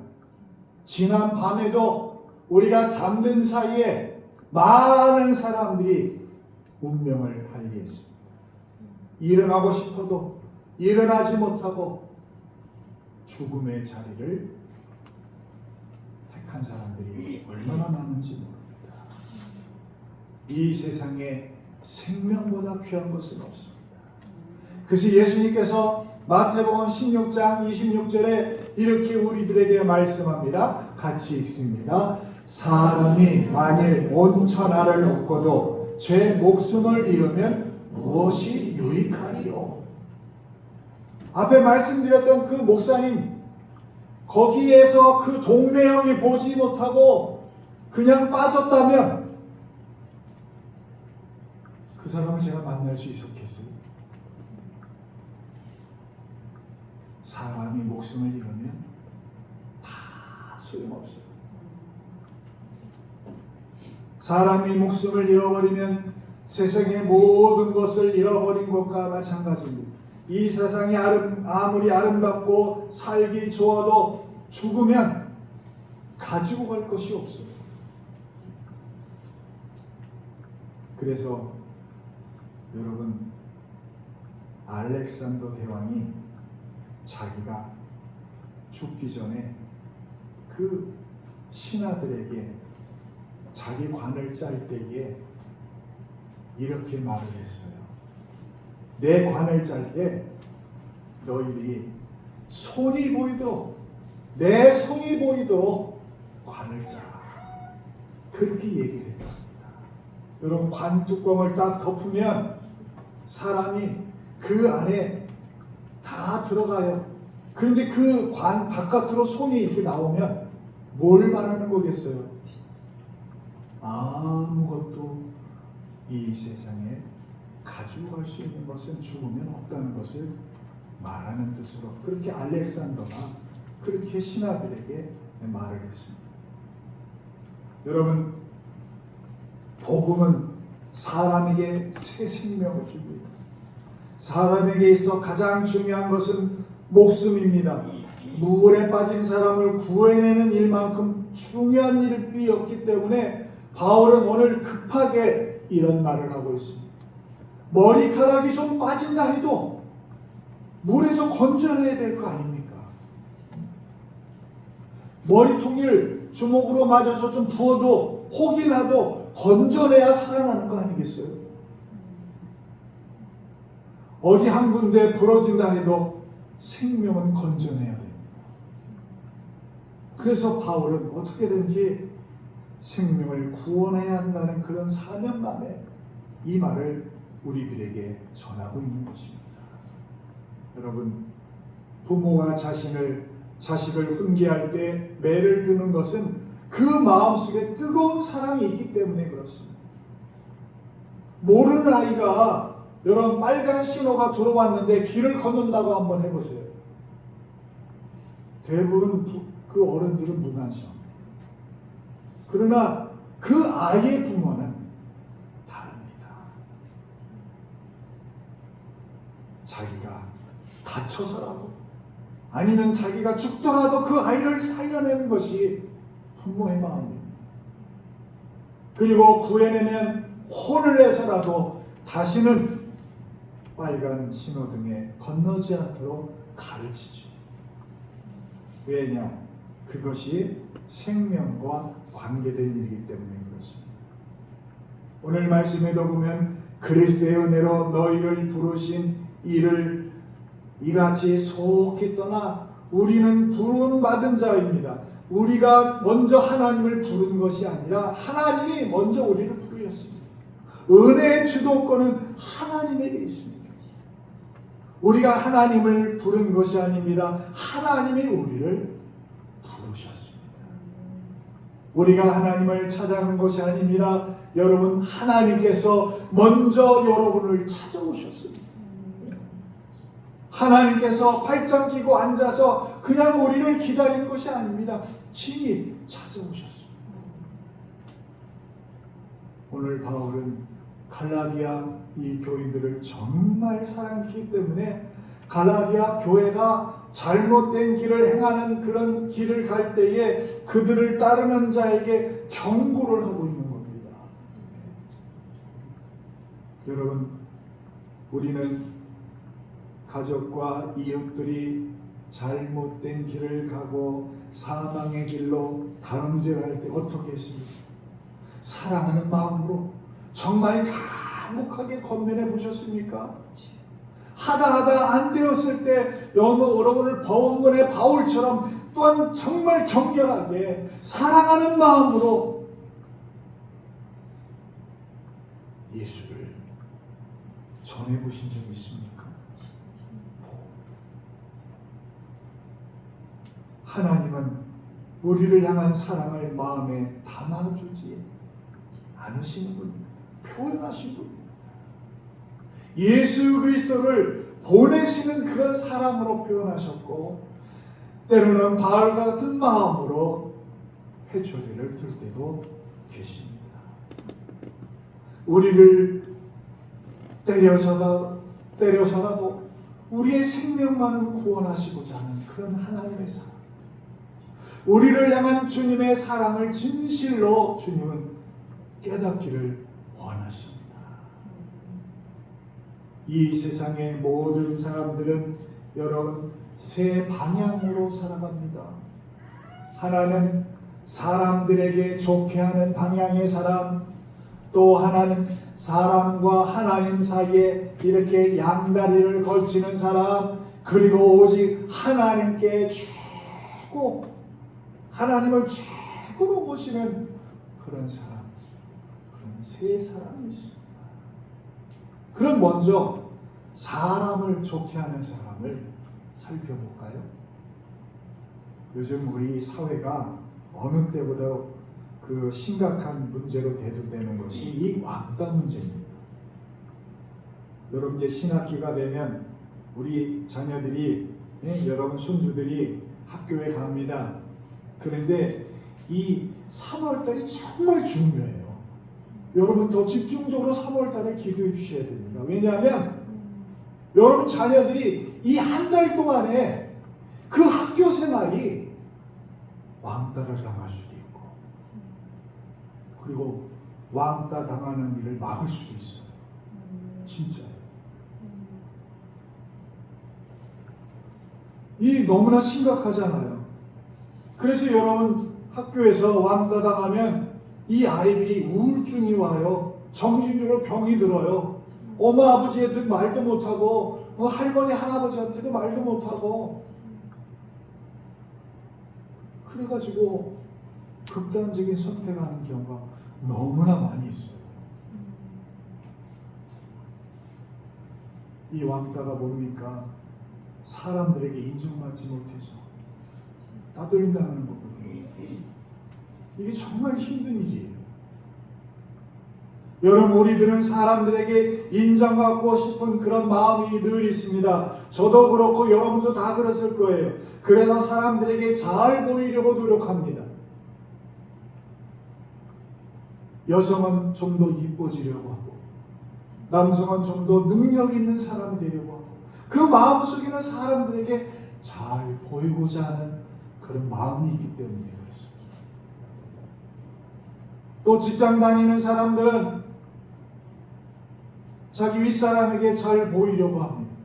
지난 밤에도 우리가 잠든 사이에 많은 사람들이 운명을 달리했습니다. 일어나고 싶어도 일어나지 못하고 죽음의 자리를 택한 사람들이 얼마나 많은지 모릅니다. 이 세상에 생명보다 귀한 것은 없습니다. 그래서 예수님께서 마태복음 16장 26절에 이렇게 우리들에게 말씀합니다. 같이 읽습니다. 사람이 만일 온 천하를 얻고도 제 목숨을 잃으면 무엇이 유익하리요? 앞에 말씀드렸던 그 목사님, 거기에서 그 동네 형이 보지 못하고 그냥 빠졌다면 그 사람을 제가 만날 수 있었겠어요? 사람이 목숨을 잃으면 다 소용없어요. 사람이 목숨을 잃어버리면 세상의 모든 것을 잃어버린 것과 마찬가지입니다. 이 세상이 아무리 아름답고 살기 좋아도 죽으면 가지고 갈 것이 없어요. 그래서 여러분, 알렉산더 대왕이 자기가 죽기 전에 그 신하들에게 자기 관을 짤 때에 이렇게 말을 했어요. 내 관을 짤 때 너희들이 손이 보이도록, 내 손이 보이도록 관을 짜라. 그렇게 얘기를 했습니다. 여러분, 관 뚜껑을 딱 덮으면 사람이 그 안에 다 들어가요. 그런데 그 관 바깥으로 손이 이렇게 나오면 뭘 말하는 거겠어요? 아무것도 이 세상에 가지고 갈 수 있는 것은 죽으면 없다는 것을 말하는 뜻으로 그렇게 알렉산더가 그렇게 신하들에게 말을 했습니다. 여러분, 복음은 사람에게 새 생명을 줍니다. 사람에게 있어 가장 중요한 것은 목숨입니다. 물에 빠진 사람을 구해내는 일만큼 중요한 일이었기 때문에 바울은 오늘 급하게 이런 말을 하고 있습니다. 머리카락이 좀 빠진다 해도 물에서 건져내야 될 거 아닙니까? 머리통을 주먹으로 맞아서 좀 부어도 혹이 나도 건져내야 살아나는 거 아니겠어요? 어디 한 군데 부러진다 해도 생명은 건져내야 됩니다. 그래서 바울은 어떻게든지 생명을 구원해야 한다는 그런 사명감에 이 말을 우리들에게 전하고 있는 것입니다. 여러분, 부모가 자식을 훈계할 때 매를 드는 것은 그 마음속에 뜨거운 사랑이 있기 때문에 그렇습니다. 모르는 아이가 여러분 빨간 신호가 들어왔는데 길을 건넌다고 한번 해보세요. 대부분 그 어른들은 무관심합니다. 그러나 그 아이의 부모는 다릅니다. 자기가 다쳐서라도 아니면 자기가 죽더라도 그 아이를 살려내는 것이 부모의 마음입니다. 그리고 구해내면 혼을 내서라도 다시는 빨간 신호등에 건너지 않도록 가르치죠. 왜냐? 그것이 생명과 관계된 일이기 때문에 그렇습니다. 오늘 말씀에도 보면 그리스도의 은혜로 너희를 부르신 이를 이같이 속히 떠나 우리는 부름받은 자입니다. 우리가 먼저 하나님을 부른 것이 아니라 하나님이 먼저 우리를 부르셨습니다. 은혜의 주도권은 하나님에게 있습니다. 우리가 하나님을 부른 것이 아닙니다. 하나님이 우리를 부르셨습니다. 우리가 하나님을 찾아간 것이 아닙니다. 여러분, 하나님께서 먼저 여러분을 찾아오셨습니다. 하나님께서 팔짱 끼고 앉아서 그냥 우리를 기다린 것이 아닙니다. 친히 찾아오셨습니다. 오늘 바울은 갈라디아 이 교인들을 정말 사랑했기 때문에 갈라디아 교회가 잘못된 길을 행하는 그런 길을 갈 때에 그들을 따르는 자에게 경고를 하고 있는 겁니다. 여러분, 우리는 가족과 이웃들이 잘못된 길을 가고 사망의 길로 다름질할 때 어떻게 했습니까? 사랑하는 마음으로 정말 간곡하게 건면해 보셨습니까? 하다 안 되었을 때 여러분을 번번에 바울처럼 또한 정말 격렬하게 사랑하는 마음으로 예수를 전해보신 적이 있습니까? 우리를 향한 사랑을 마음에 담아주지 않으시는 분입니다. 표현하신 분입니다. 예수 그리스도를 보내시는 그런 사랑으로 표현하셨고, 때로는 바울과 같은 마음으로 회초리를 들 때도 계십니다. 우리를 때려서라도 우리의 생명만을 구원하시고자 하는 그런 하나님의 사랑, 우리를 향한 주님의 사랑을 진실로 주님은 깨닫기를 원하십니다. 이 세상의 모든 사람들은 여러분 세 방향으로 살아갑니다. 하나는 사람들에게 좋게 하는 방향의 사람, 또 하나는 사람과 하나님 사이에 이렇게 양다리를 걸치는 사람, 그리고 오직 하나님께 최고, 하나님을 최고로 보시는 그런 사람, 그런 세 사람이 있습니다. 그럼 먼저 사람을 좋게 하는 사람을 살펴볼까요? 요즘 우리 사회가 어느 때보다 그 심각한 문제로 대두되는 것이 이 왕따 문제입니다. 여러분 이제 신학기가 되면 우리 자녀들이, 여러분 손주들이 학교에 갑니다. 그런데 이 3월달이 정말 중요해요. 여러분 더 집중적으로 3월달에 기도해 주셔야 됩니다. 왜냐하면 여러분 자녀들이 이 한 달 동안에 그 학교 생활이 왕따를 당할 수도 있고, 그리고 왕따 당하는 일을 막을 수도 있어요. 진짜요. 이 너무나 심각하잖아요. 그래서 여러분 학교에서 왕따 당하면 이 아이들이 우울증이 와요. 정신적으로 병이 들어요. 엄마 아버지한테 말도 못하고, 할머니 할아버지한테도 말도 못하고, 그래가지고 극단적인 선택하는 경우가 너무나 많이 있어요. 이 왕따가 뭡니까? 사람들에게 인정받지 못해서 따돌린다는 거거든요. 이게 정말 힘든 일이에요. 여러분 우리들은 사람들에게 인정받고 싶은 그런 마음이 늘 있습니다. 저도 그렇고 여러분도 다 그랬을 거예요. 그래서 사람들에게 잘 보이려고 노력합니다. 여성은 좀 더 이뻐지려고 하고, 남성은 좀 더 능력 있는 사람이 되려고 하고, 그 마음속에는 사람들에게 잘 보이고자 하는 그런 마음이 있기 때문에 그렇습니다. 또 직장 다니는 사람들은 자기 윗사람에게 잘 보이려고 합니다.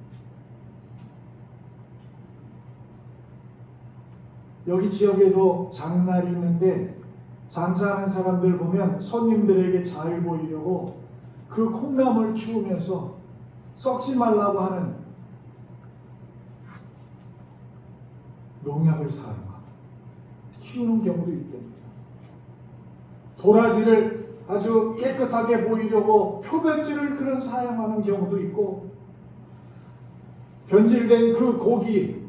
여기 지역에도 장날이 있는데 장사하는 사람들 보면 손님들에게 잘 보이려고 그 콩나물 키우면서 썩지 말라고 하는 농약을 사용하고 키우는 경우도 있답니다. 도라지를 아주 깨끗하게 보이려고 표백제를 그런 사용하는 경우도 있고, 변질된 그 고기,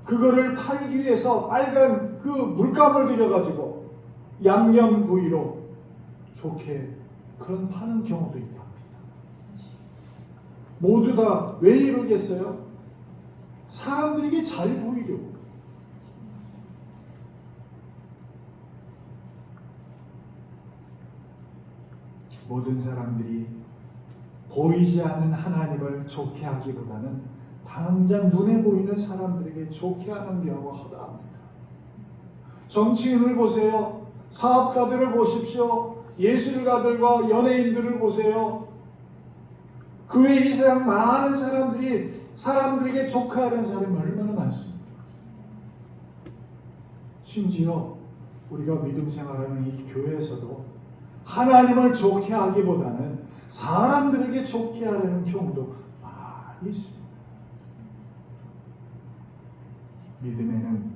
그거를 팔기 위해서 빨간 그 물감을 들여가지고 양념 부위로 좋게 그런 파는 경우도 있답니다. 모두 다 왜 이러겠어요? 사람들에게 잘 보이려고. 모든 사람들이 보이지 않는 하나님을 좋게 하기보다는 당장 눈에 보이는 사람들에게 좋게 하는 경우가 허다합니다. 정치인을 보세요. 사업가들을 보십시오. 예술가들과 연예인들을 보세요. 그 외에 이 세상 많은 사람들이 사람들에게 좋게 하는 사람이 얼마나 많습니까? 심지어 우리가 믿음 생활하는 이 교회에서도 하나님을 좋게 하기보다는 사람들에게 좋게 하려는 경우도 많이 있습니다. 믿음에는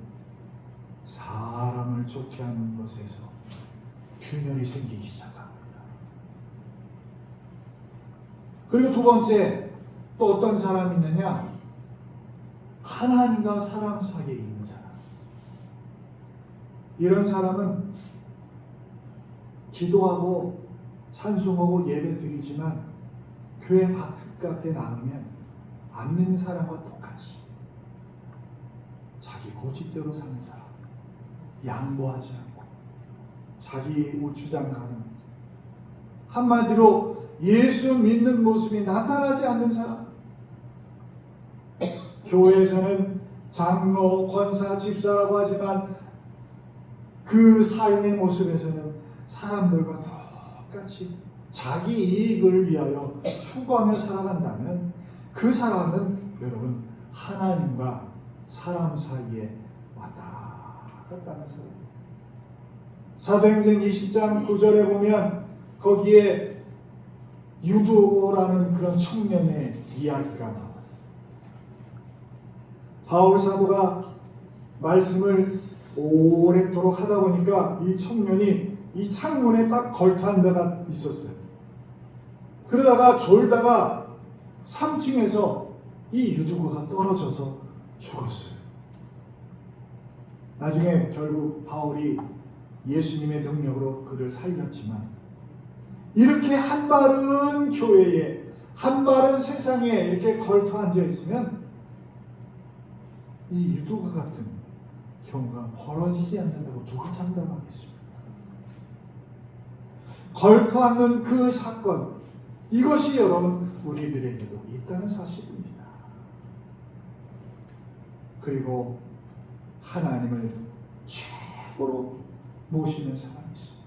사람을 좋게 하는 것에서 균열이 생기기 시작합니다. 그리고 두 번째, 또 어떤 사람이 있느냐? 하나님과 사람 사이에 있는 사람. 이런 사람은 기도하고 찬송하고 예배 드리지만 교회 바깥에 나가면 안 믿는 사람과 똑같이 자기 고집대로 사는 사람, 양보하지 않고 자기 우주장 가는, 한마디로 예수 믿는 모습이 나타나지 않는 사람. 교회에서는 장로, 권사, 집사라고 하지만 그 삶의 모습에서는 사람들과 똑같이 자기 이익을 위하여 추구하며 살아간다면 그 사람은 여러분 하나님과 사람 사이에 왔다 갔다 하는 사람이에요. 사도행전 20장 9절에 보면 거기에 유두라는 그런 청년의 이야기가 나와요. 바울 사도가 말씀을 오랫도록 하다 보니까 이 청년이 이 창문에 딱 걸터한 데가 있었어요. 그러다가 졸다가 3층에서 이 유두구가 떨어져서 죽었어요. 나중에 결국 바울이 예수님의 능력으로 그를 살렸지만, 이렇게 한 발은 교회에 한 발은 세상에 이렇게 걸터 앉아 있으면 이 유두가 같은 경우가 벌어지지 않는다고 누가 장담하겠습니까? 걸터 앉는 그 사건, 이것이 여러분 우리들에게도 있다는 사실입니다. 그리고 하나님을 최고로 모시는 사람이 있습니다.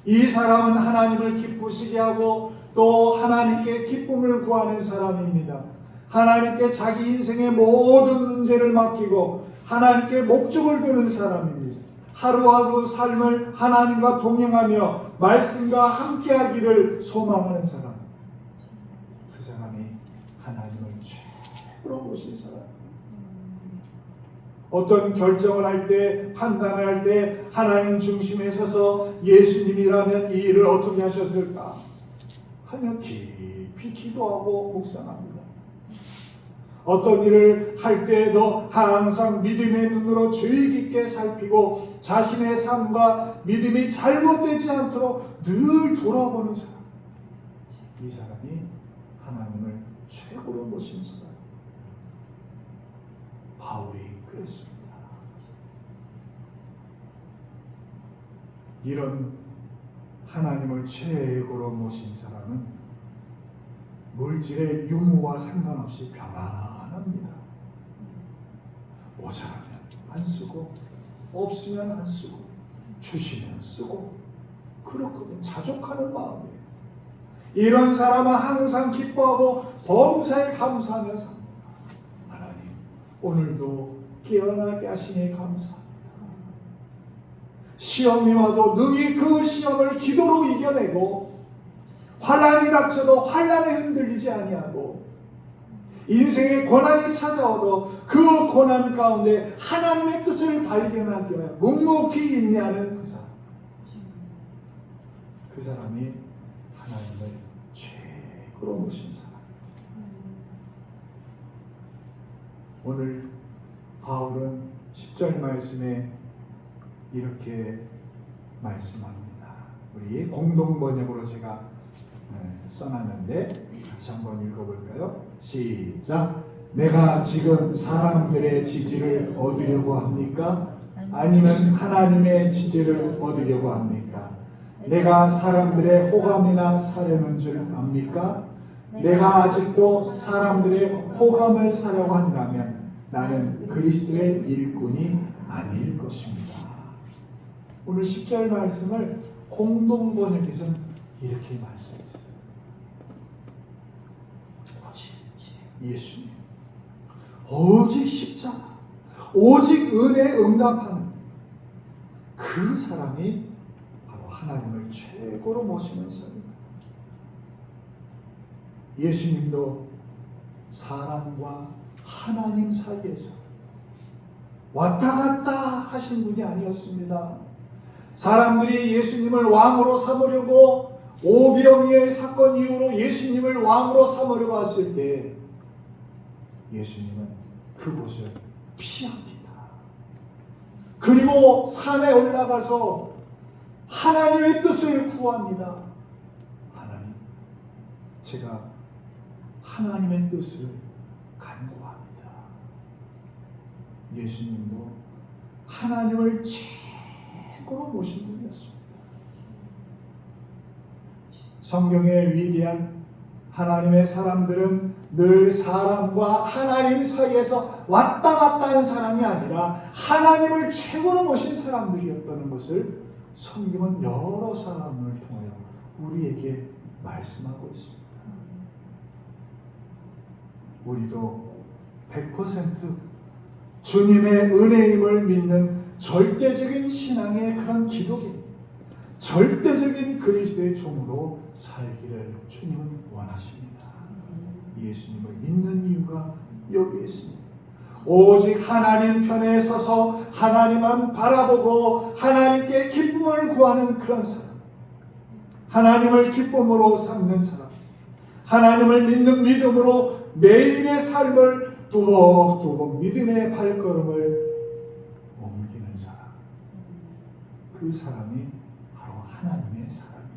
이 사람은 하나님을 기쁘시게 하고 또 하나님께 기쁨을 구하는 사람입니다. 하나님께 자기 인생의 모든 문제를 맡기고 하나님께 목적을 두는 사람입니다. 하루하루 삶을 하나님과 동행하며 말씀과 함께하기를 소망하는 사람. 그 사람이 하나님을 최고로 모신 사람. 어떤 결정을 할 때, 판단을 할 때 하나님 중심에 서서 예수님이라면 이 일을 어떻게 하셨을까 하며 깊이 기도하고 묵상합니다. 어떤 일을 할 때에도 항상 믿음의 눈으로 주의 깊게 살피고 자신의 삶과 믿음이 잘못되지 않도록 늘 돌아보는 사람. 이 사람이 하나님을 최고로 모신 사람. 바울이 그랬습니다. 이런 하나님을 최고로 모신 사람은 물질의 유무와 상관없이 평안합니다. 모자라면 안 쓰고 없으면 안 쓰고 주시면 쓰고 그렇거든. 자족하는 마음이에요. 이런 사람은 항상 기뻐하고 범사에 감사하며 삽니다. 하나님 오늘도 깨어나게 하시니 감사합니다. 시험이 와도 능히 그 시험을 기도로 이겨내고 환난이 닥쳐도 환난에 흔들리지 아니하고 인생의 고난이 찾아와도 그 고난 가운데 하나님의 뜻을 발견하기 위하여 묵묵히 인내하는 그 사람. 그 사람이 하나님을 최고로 모신 사람입니다. 오늘 바울은 10절 말씀에 이렇게 말씀합니다. 우리 공동 번역으로 제가 써놨는데 같이 한번 읽어볼까요? 시작. 내가 지금 사람들의 지지를 얻으려고 합니까? 아니면 하나님의 지지를 얻으려고 합니까? 내가 사람들의 호감이나 사려는 줄 압니까? 내가 아직도 사람들의 호감을 사려고 한다면 나는 그리스도의 일꾼이 아닐 것입니다. 오늘 10절 말씀을 공동 번역에서는 이렇게 말씀했어요. 오직 예수님, 오직 십자가, 오직 은혜에 응답하는 그 사람이 바로 하나님을 최고로 모시는 사람입니다. 예수님도 사람과 하나님 사이에서 왔다 갔다 하신 분이 아니었습니다. 사람들이 예수님을 왕으로 삼으려고 오병이어의 사건 이후로 예수님을 왕으로 삼으려고 했을 때 예수님은 그곳을 피합니다. 그리고 산에 올라가서 하나님의 뜻을 구합니다. 하나님, 제가 하나님의 뜻을 간구합니다. 예수님도 하나님을 최고로 모신 분이었습니다. 성경의 위대한 하나님의 사람들은 늘 사람과 하나님 사이에서 왔다 갔다 한 사람이 아니라 하나님을 최고로 모신 사람들이었다는 것을 성경은 여러 사람을 통하여 우리에게 말씀하고 있습니다. 우리도 100% 주님의 은혜임을 믿는 절대적인 신앙의 그런 기독인, 절대적인 그리스도의 종으로 살기를 주님은 원하십니다. 예수님을 믿는 이유가 여기에 있습니다. 오직 하나님 편에 서서 하나님만 바라보고 하나님께 기쁨을 구하는 그런 사람, 하나님을 기쁨으로 삼는 사람, 하나님을 믿는 믿음으로 매일의 삶을 뚜벅뚜벅 믿음의 발걸음을 옮기는 사람, 그 사람이 바로 하나님의 사람입니다.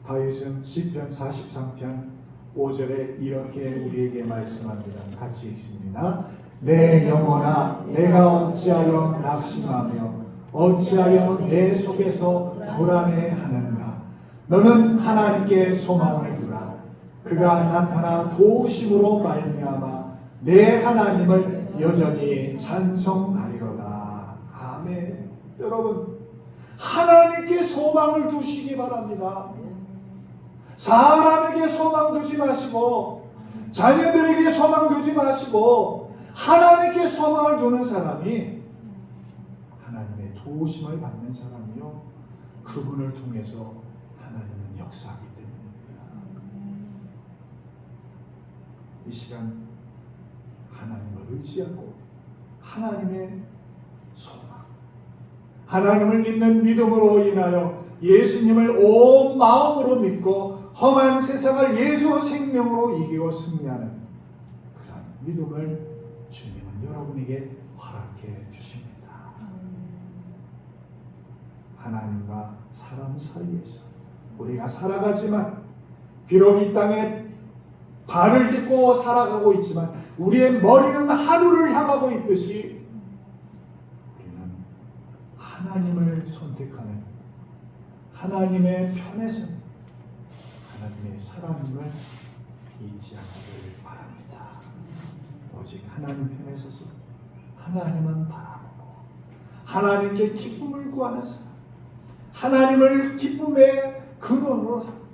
다윗은 시편 43편 5절에 이렇게 우리에게 말씀합니다. 같이 읽습니다. 내 영혼아, 내가 어찌하여 낙심하며 어찌하여 내 속에서 불안해하는가. 너는 하나님께 소망을 두라. 그가 나타나 도우심으로 말미암아 내 하나님을 여전히 찬송하리로다. 아멘. 여러분, 하나님께 소망을 두시기 바랍니다. 사람에게 소망 두지 마시고 자녀들에게 소망 두지 마시고 하나님께 소망을 두는 사람이 하나님의 도우심을 받는 사람이요, 그분을 통해서 하나님은 역사하기 때문입니다. 이 시간 하나님을 의지하고 하나님의 소망, 하나님을 믿는 믿음으로 인하여 예수님을 온 마음으로 믿고 험한 세상을 예수 생명으로 이기고 승리하는 그런 믿음을 주님은 여러분에게 허락해 주십니다. 하나님과 사람 사이에서 우리가 살아가지만, 비록 이 땅에 발을 딛고 살아가고 있지만 우리의 머리는 하늘을 향하고 있듯이 우리는 하나님을 선택하는, 하나님의 편에서 하나님의 사람임을 잊지 않기를 바랍니다. 오직 하나님 편에 서서 하나님은 바라보고 하나님께 기쁨을 구하는 사람, 하나님을 기쁨의 근원으로 삼고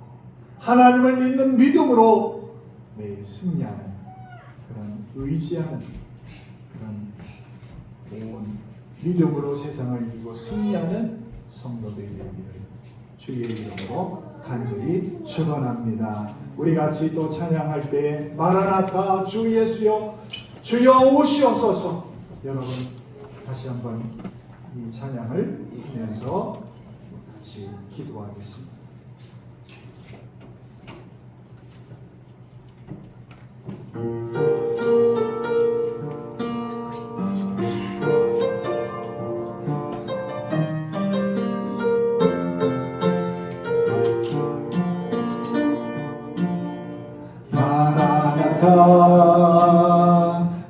하나님을 믿는 믿음으로 매일 승리하는 그런 의지하는 그런 온 믿음으로 세상을 이기고 승리하는 성도들이 되기를 주의 이름으로 간절히 축원합니다. 우리 같이 또 찬양할 때에 마라나타 주 예수여 주여 오시옵소서. 여러분 다시 한번 이 찬양을 하면서 같이 기도하겠습니다.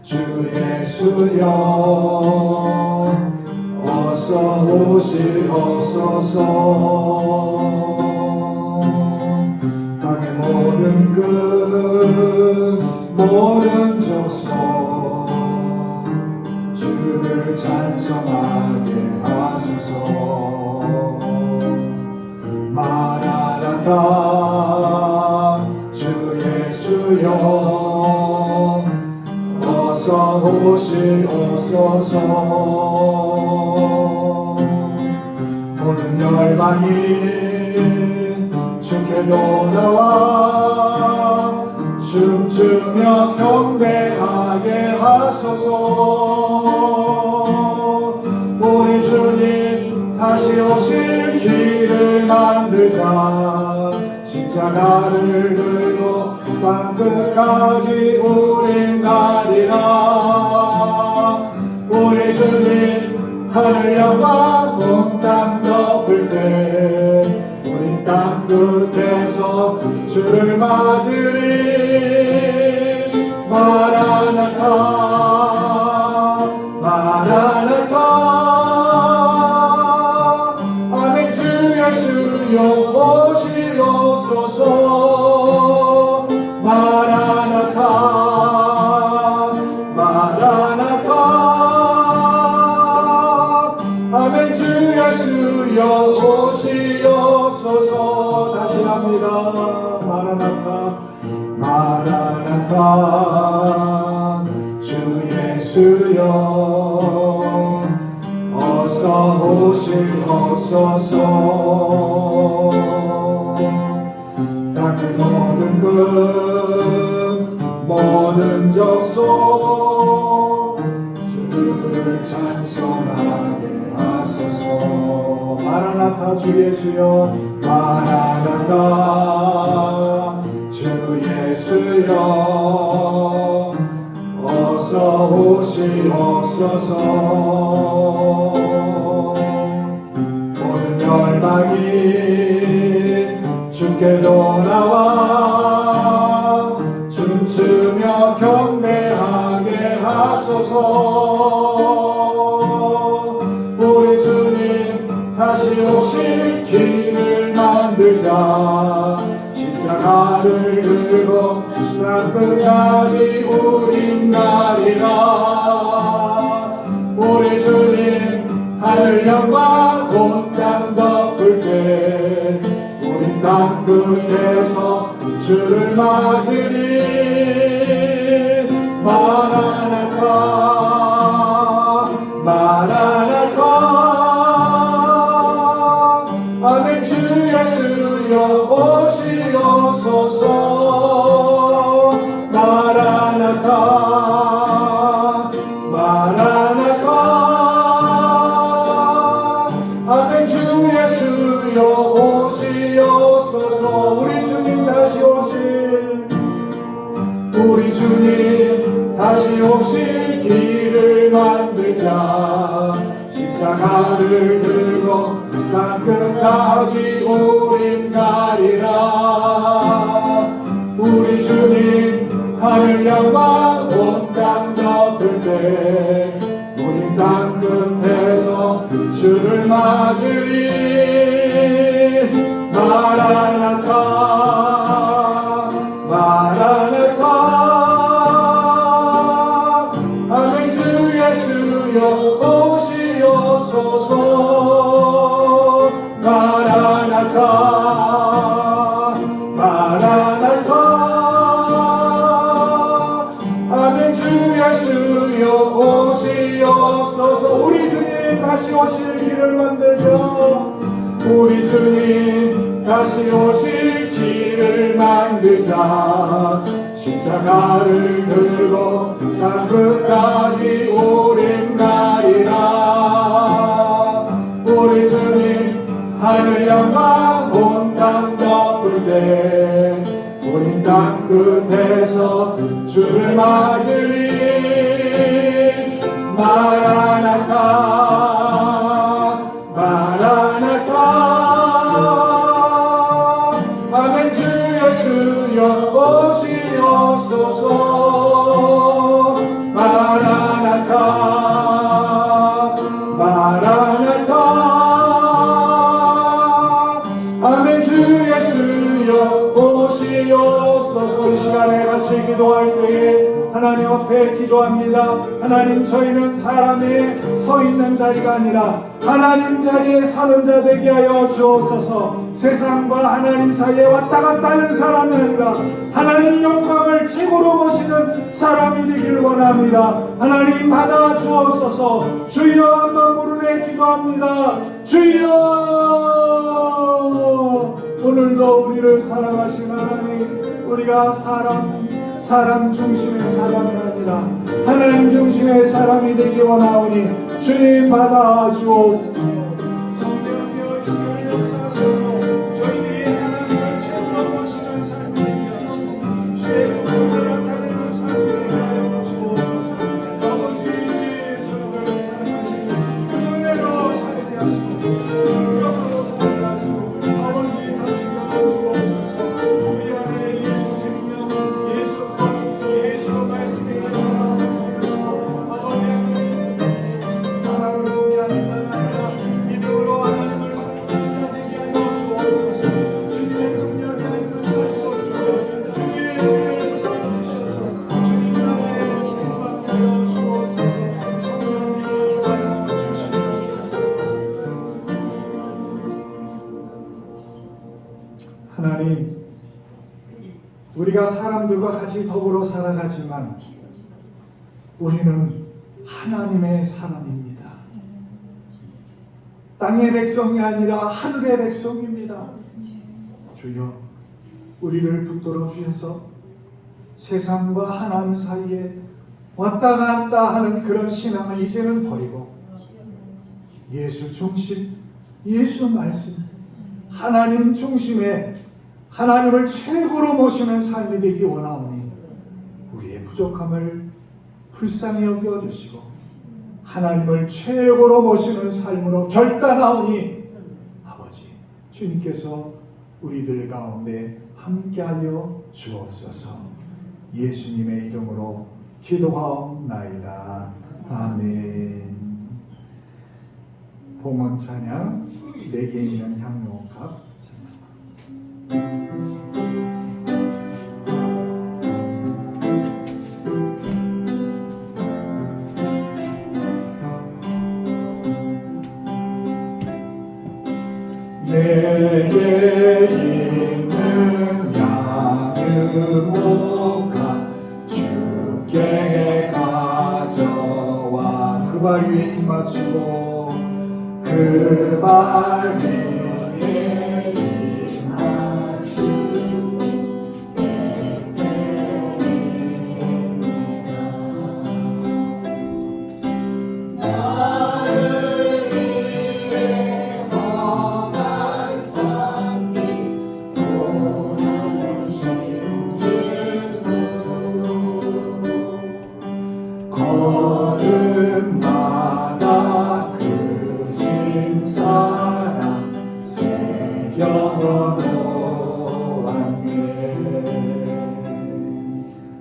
주 예수여 어서 오시옵소서. 땅의 모든 끝 모든 족속 주를 찬송하게 하소서. 마라나타 주 예수여 어서 오시옵소서. 모든 열방이 주께 돌아와 춤추며 경배하게 하소서. 우리 주님 다시 오실 길을 만들자. 십자가를 들고 땅끝까지 우린 가리라. 우리 주님 하늘 영광 온 땅 덮을 때 우린 땅 끝에서 주를 맞으리. 마라나타 마라나타 아멘. 주 예수여 오시옵소서. 마라나타 마라나타 아멘. 주 예수여 오시옵소서. 다시 합니다. 마라나타 마라나타 주 예수여 어서 오시옵소서. 땅의 모든 것 모든 족속 주를 찬송하게 하소서. 마라나타 주 예수여 마라나타 주 예수여 어서 오시옵소서. 모든 열방이 주께 돌아와 춤추며 경배하게 하소서. 우리 주님 다시 오실 길을 만들자. 십자가를 들고 땅 끝까지 우린 가리라. 우리 주님 하늘 영광 온 땅 덮을 때 우린 땅 끝에서 주를 맞으리. 마라나타 마라나타 아멘. 주 예수여 오시옵소서. 마라나타 마라나타 아멘. 주 예수여 오시옵소서. 우리 주님 다시 오실 길을 만들자. 십자가를 들고 땅 끝까지 우린 가리라. 우리 주님 하늘 영광 온 땅 덮을 때 우린 땅 끝에서 주를 맞으리. 마라나타 마라나타 아멘. 주 예수여 오시옵소서. 마라나타 마라나타 아멘. 주 예수여 오시옵소서. 우리 주님 다시 오실 길을 만들자. 우리 주님 다시 오실 길을 만들자. 십자가를 들고 땅 끝까지 우린 가리라. 우리 주님 하늘 영광 온 땅 덮을 때 우린 땅 끝에서 주를 맞으리. 마라나타 마라나타 아멘. 주 예수여 오시옵소서. 마라나타 마라나타 아멘. 주 예수여 오시옵소서. 이 시간에 같이 기도할 때에 하나님 앞에 기도합니다. 하나님, 저희는 사람이 서 있는 자리가 아니라 하나님 자리에 사는 자 되게 하여 주옵소서. 세상과 하나님 사이에 왔다 갔다 하는 사람이 아니라 하나님 영광을 최고로 보시는 사람이 되길 원합니다. 하나님 받아 주옵소서. 주여, 한번 부르네 기도합니다. 주여, 오늘도 우리를 사랑하신 하나님, 우리가 사람 중심의 사람이 아니라 하나님 중심의 사람이 되기 원하오니 주님 받아 주옵소서. 성령이여 주여 역사하소서. 저희들이 하나님을 최고로 모시는 삶이 되게 하시고 주의 영광을 나타내는 삶이 되게 하여 주옵소서. 아버지, 저희를 하나님, 우리가 사람들과 같이 더불어 살아가지만 우리는 하나님의 사람입니다. 땅의 백성이 아니라 하늘의 백성입니다. 주여, 우리를 붙들어 주셔서 세상과 하나님 사이에 왔다 갔다 하는 그런 신앙을 이제는 버리고 예수 중심, 예수 말씀, 하나님 중심의 하나님을 최고로 모시는 삶이 되기 원하오니 우리의 부족함을 불쌍히 여겨주시고 하나님을 최고로 모시는 삶으로 결단하오니 아버지, 주님께서 우리들 가운데 함께하여 주옵소서. 예수님의 이름으로 기도하옵나이다. 아멘. 봉헌 찬양, 내게 있는 향료값 내게 있는 양음옥합 주께 가져와 그 발 위에 입 맞추고 그 발 위에 입 맞추고 나를 위해 험한 산길 오르신 예수 걸음마다 크신 사랑 새겨놓았네.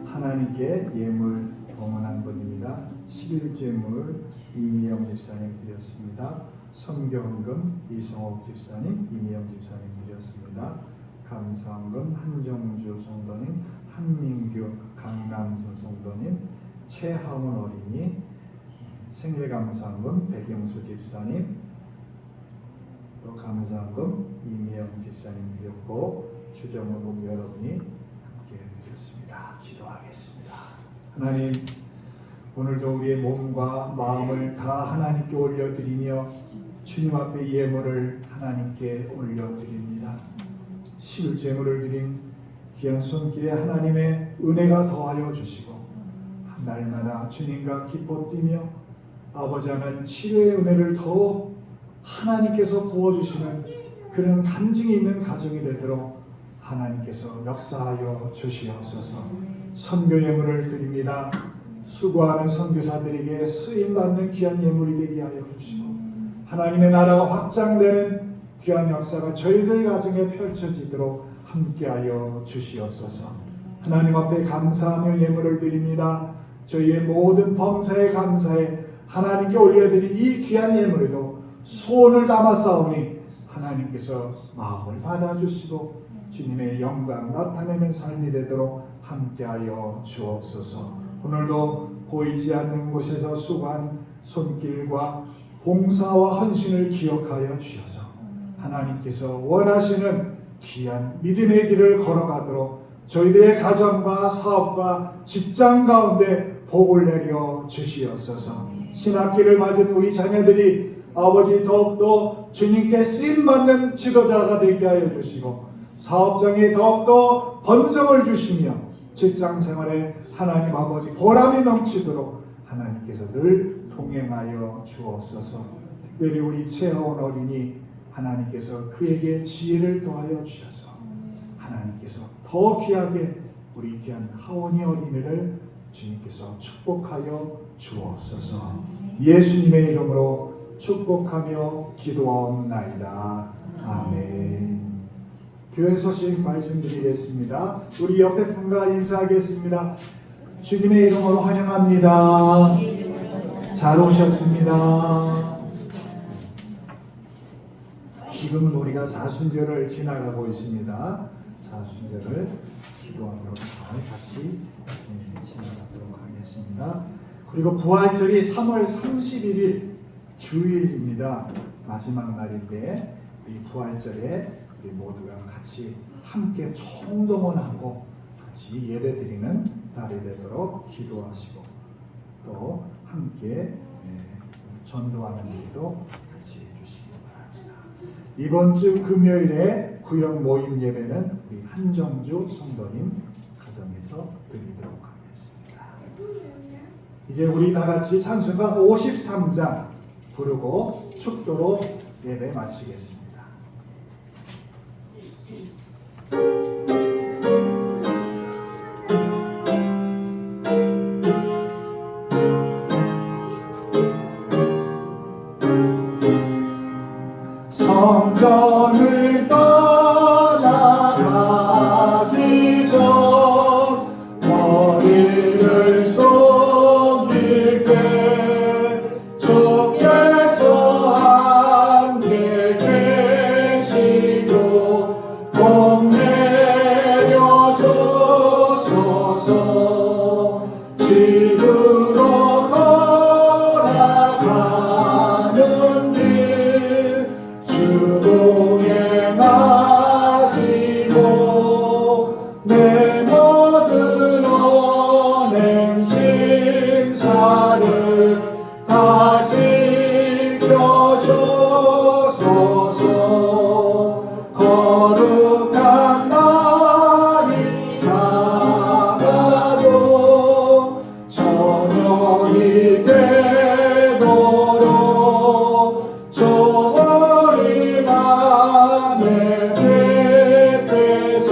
하나님께 예물 봉헌한 분입니다. 11제물 이미영 집사님 드렸습니다. 선교헌금 이성옥 집사님, 이미영 집사님 드렸습니다. 감사헌금 한정주 성도님, 한민규 강남순 성도님, 최하원 어린이, 생일감사헌금 백영수 집사님, 또 감사헌금 이미영 집사님 드렸고 주정호국 여러분이 함께 드렸습니다. 기도하겠습니다. 하나님, 오늘도 우리의 몸과 마음을 다 하나님께 올려드리며 주님 앞에 예물을 하나님께 올려드립니다. 시울제물을 드린 귀한 손길에 하나님의 은혜가 더하여 주시고 날마다 주님과 기뻐 뛰며 아버지 하나님 치료의 은혜를 더욱 하나님께서 부어주시는 그런 간증이 있는 가정이 되도록 하나님께서 역사하여 주시옵소서. 선교 예물을 드립니다. 수고하는 선교사들에게 쓰임받는 귀한 예물이 되게 하여 주시고 하나님의 나라가 확장되는 귀한 역사가 저희들 가정에 펼쳐지도록 함께하여 주시옵소서. 하나님 앞에 감사하며 예물을 드립니다. 저희의 모든 범사에 감사해 하나님께 올려드린 이 귀한 예물에도 소원을 담았사오니 하나님께서 마음을 받아주시고 주님의 영광 나타내는 삶이 되도록 함께하여 주옵소서. 오늘도 보이지 않는 곳에서 수고한 손길과 봉사와 헌신을 기억하여 주셔서 하나님께서 원하시는 귀한 믿음의 길을 걸어가도록 저희들의 가정과 사업과 직장 가운데 복을 내려 주시옵소서. 신학기를 맞은 우리 자녀들이 아버지 더욱더 주님께 쓰임받는 지도자가 되게 하여 주시고 사업장에 더욱더 번성을 주시며 직장생활에 하나님 아버지 보람이 넘치도록 하나님께서 늘 동행하여 주옵소서. 특별히 우리 최하원 어린이 하나님께서 그에게 지혜를 더하여 주셔서 하나님께서 더 귀하게 우리 귀한 하원이 어린이를 주님께서 축복하여 주옵소서. 예수님의 이름으로 축복하며 기도하옵나이다. 아멘. 교회 소식 말씀드리겠습니다. 우리 옆에 분과 인사하겠습니다. 주님의 이름으로 환영합니다. 잘 오셨습니다. 지금은 우리가 사순절을 지나가고 있습니다. 사순절을 기도함으로 잘 같이 지나가도록 하겠습니다. 그리고 부활절이 3월 31일 주일입니다. 마지막 날인데 이 부활절에 우리 모두가 같이 함께 총동원하고 같이 예배드리는 날이 되도록 기도하시고 또 함께 전도하는 일도 같이 해주시기 바랍니다. 이번 주 금요일에 구역 모임 예배는 우리 한정주 성도님 가정에서 드리도록 하겠습니다. 이제 우리 다 같이 찬송가 53장 부르고 축도로 예배 마치겠습니다. 성전을 떠나가기 전 머리를 속일 때 주께서 함께 계시고 복 내려 주소서. 집으로 돌아가는 길 주동행하시고 내 모든 언행 심사를 다 지켜주소서. 거룩한 날이 다가도 저녁이 되도록 우리 맘에 빛에서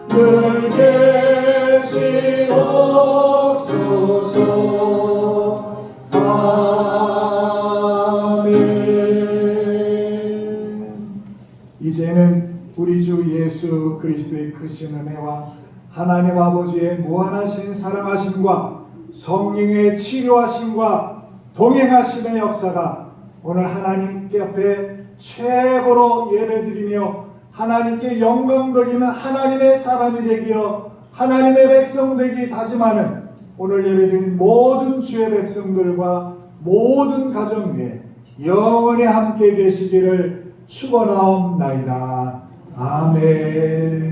늘 계시옵소서. 아멘. 이제는 우리 주 예수 그리스도의 크신 은혜와 하나님 아버지의 무한하신 사랑하심과 성령의 치료하심과 동행하심의 역사가 오늘 하나님께 앞에 최고로 예배드리며 하나님께 영광 돌리는 하나님의 사람이 되기어 하나님의 백성 되기 다짐하는 오늘 예배드린 모든 주의 백성들과 모든 가정 위에 영원히 함께 계시기를 축원하옵나이다. 아멘.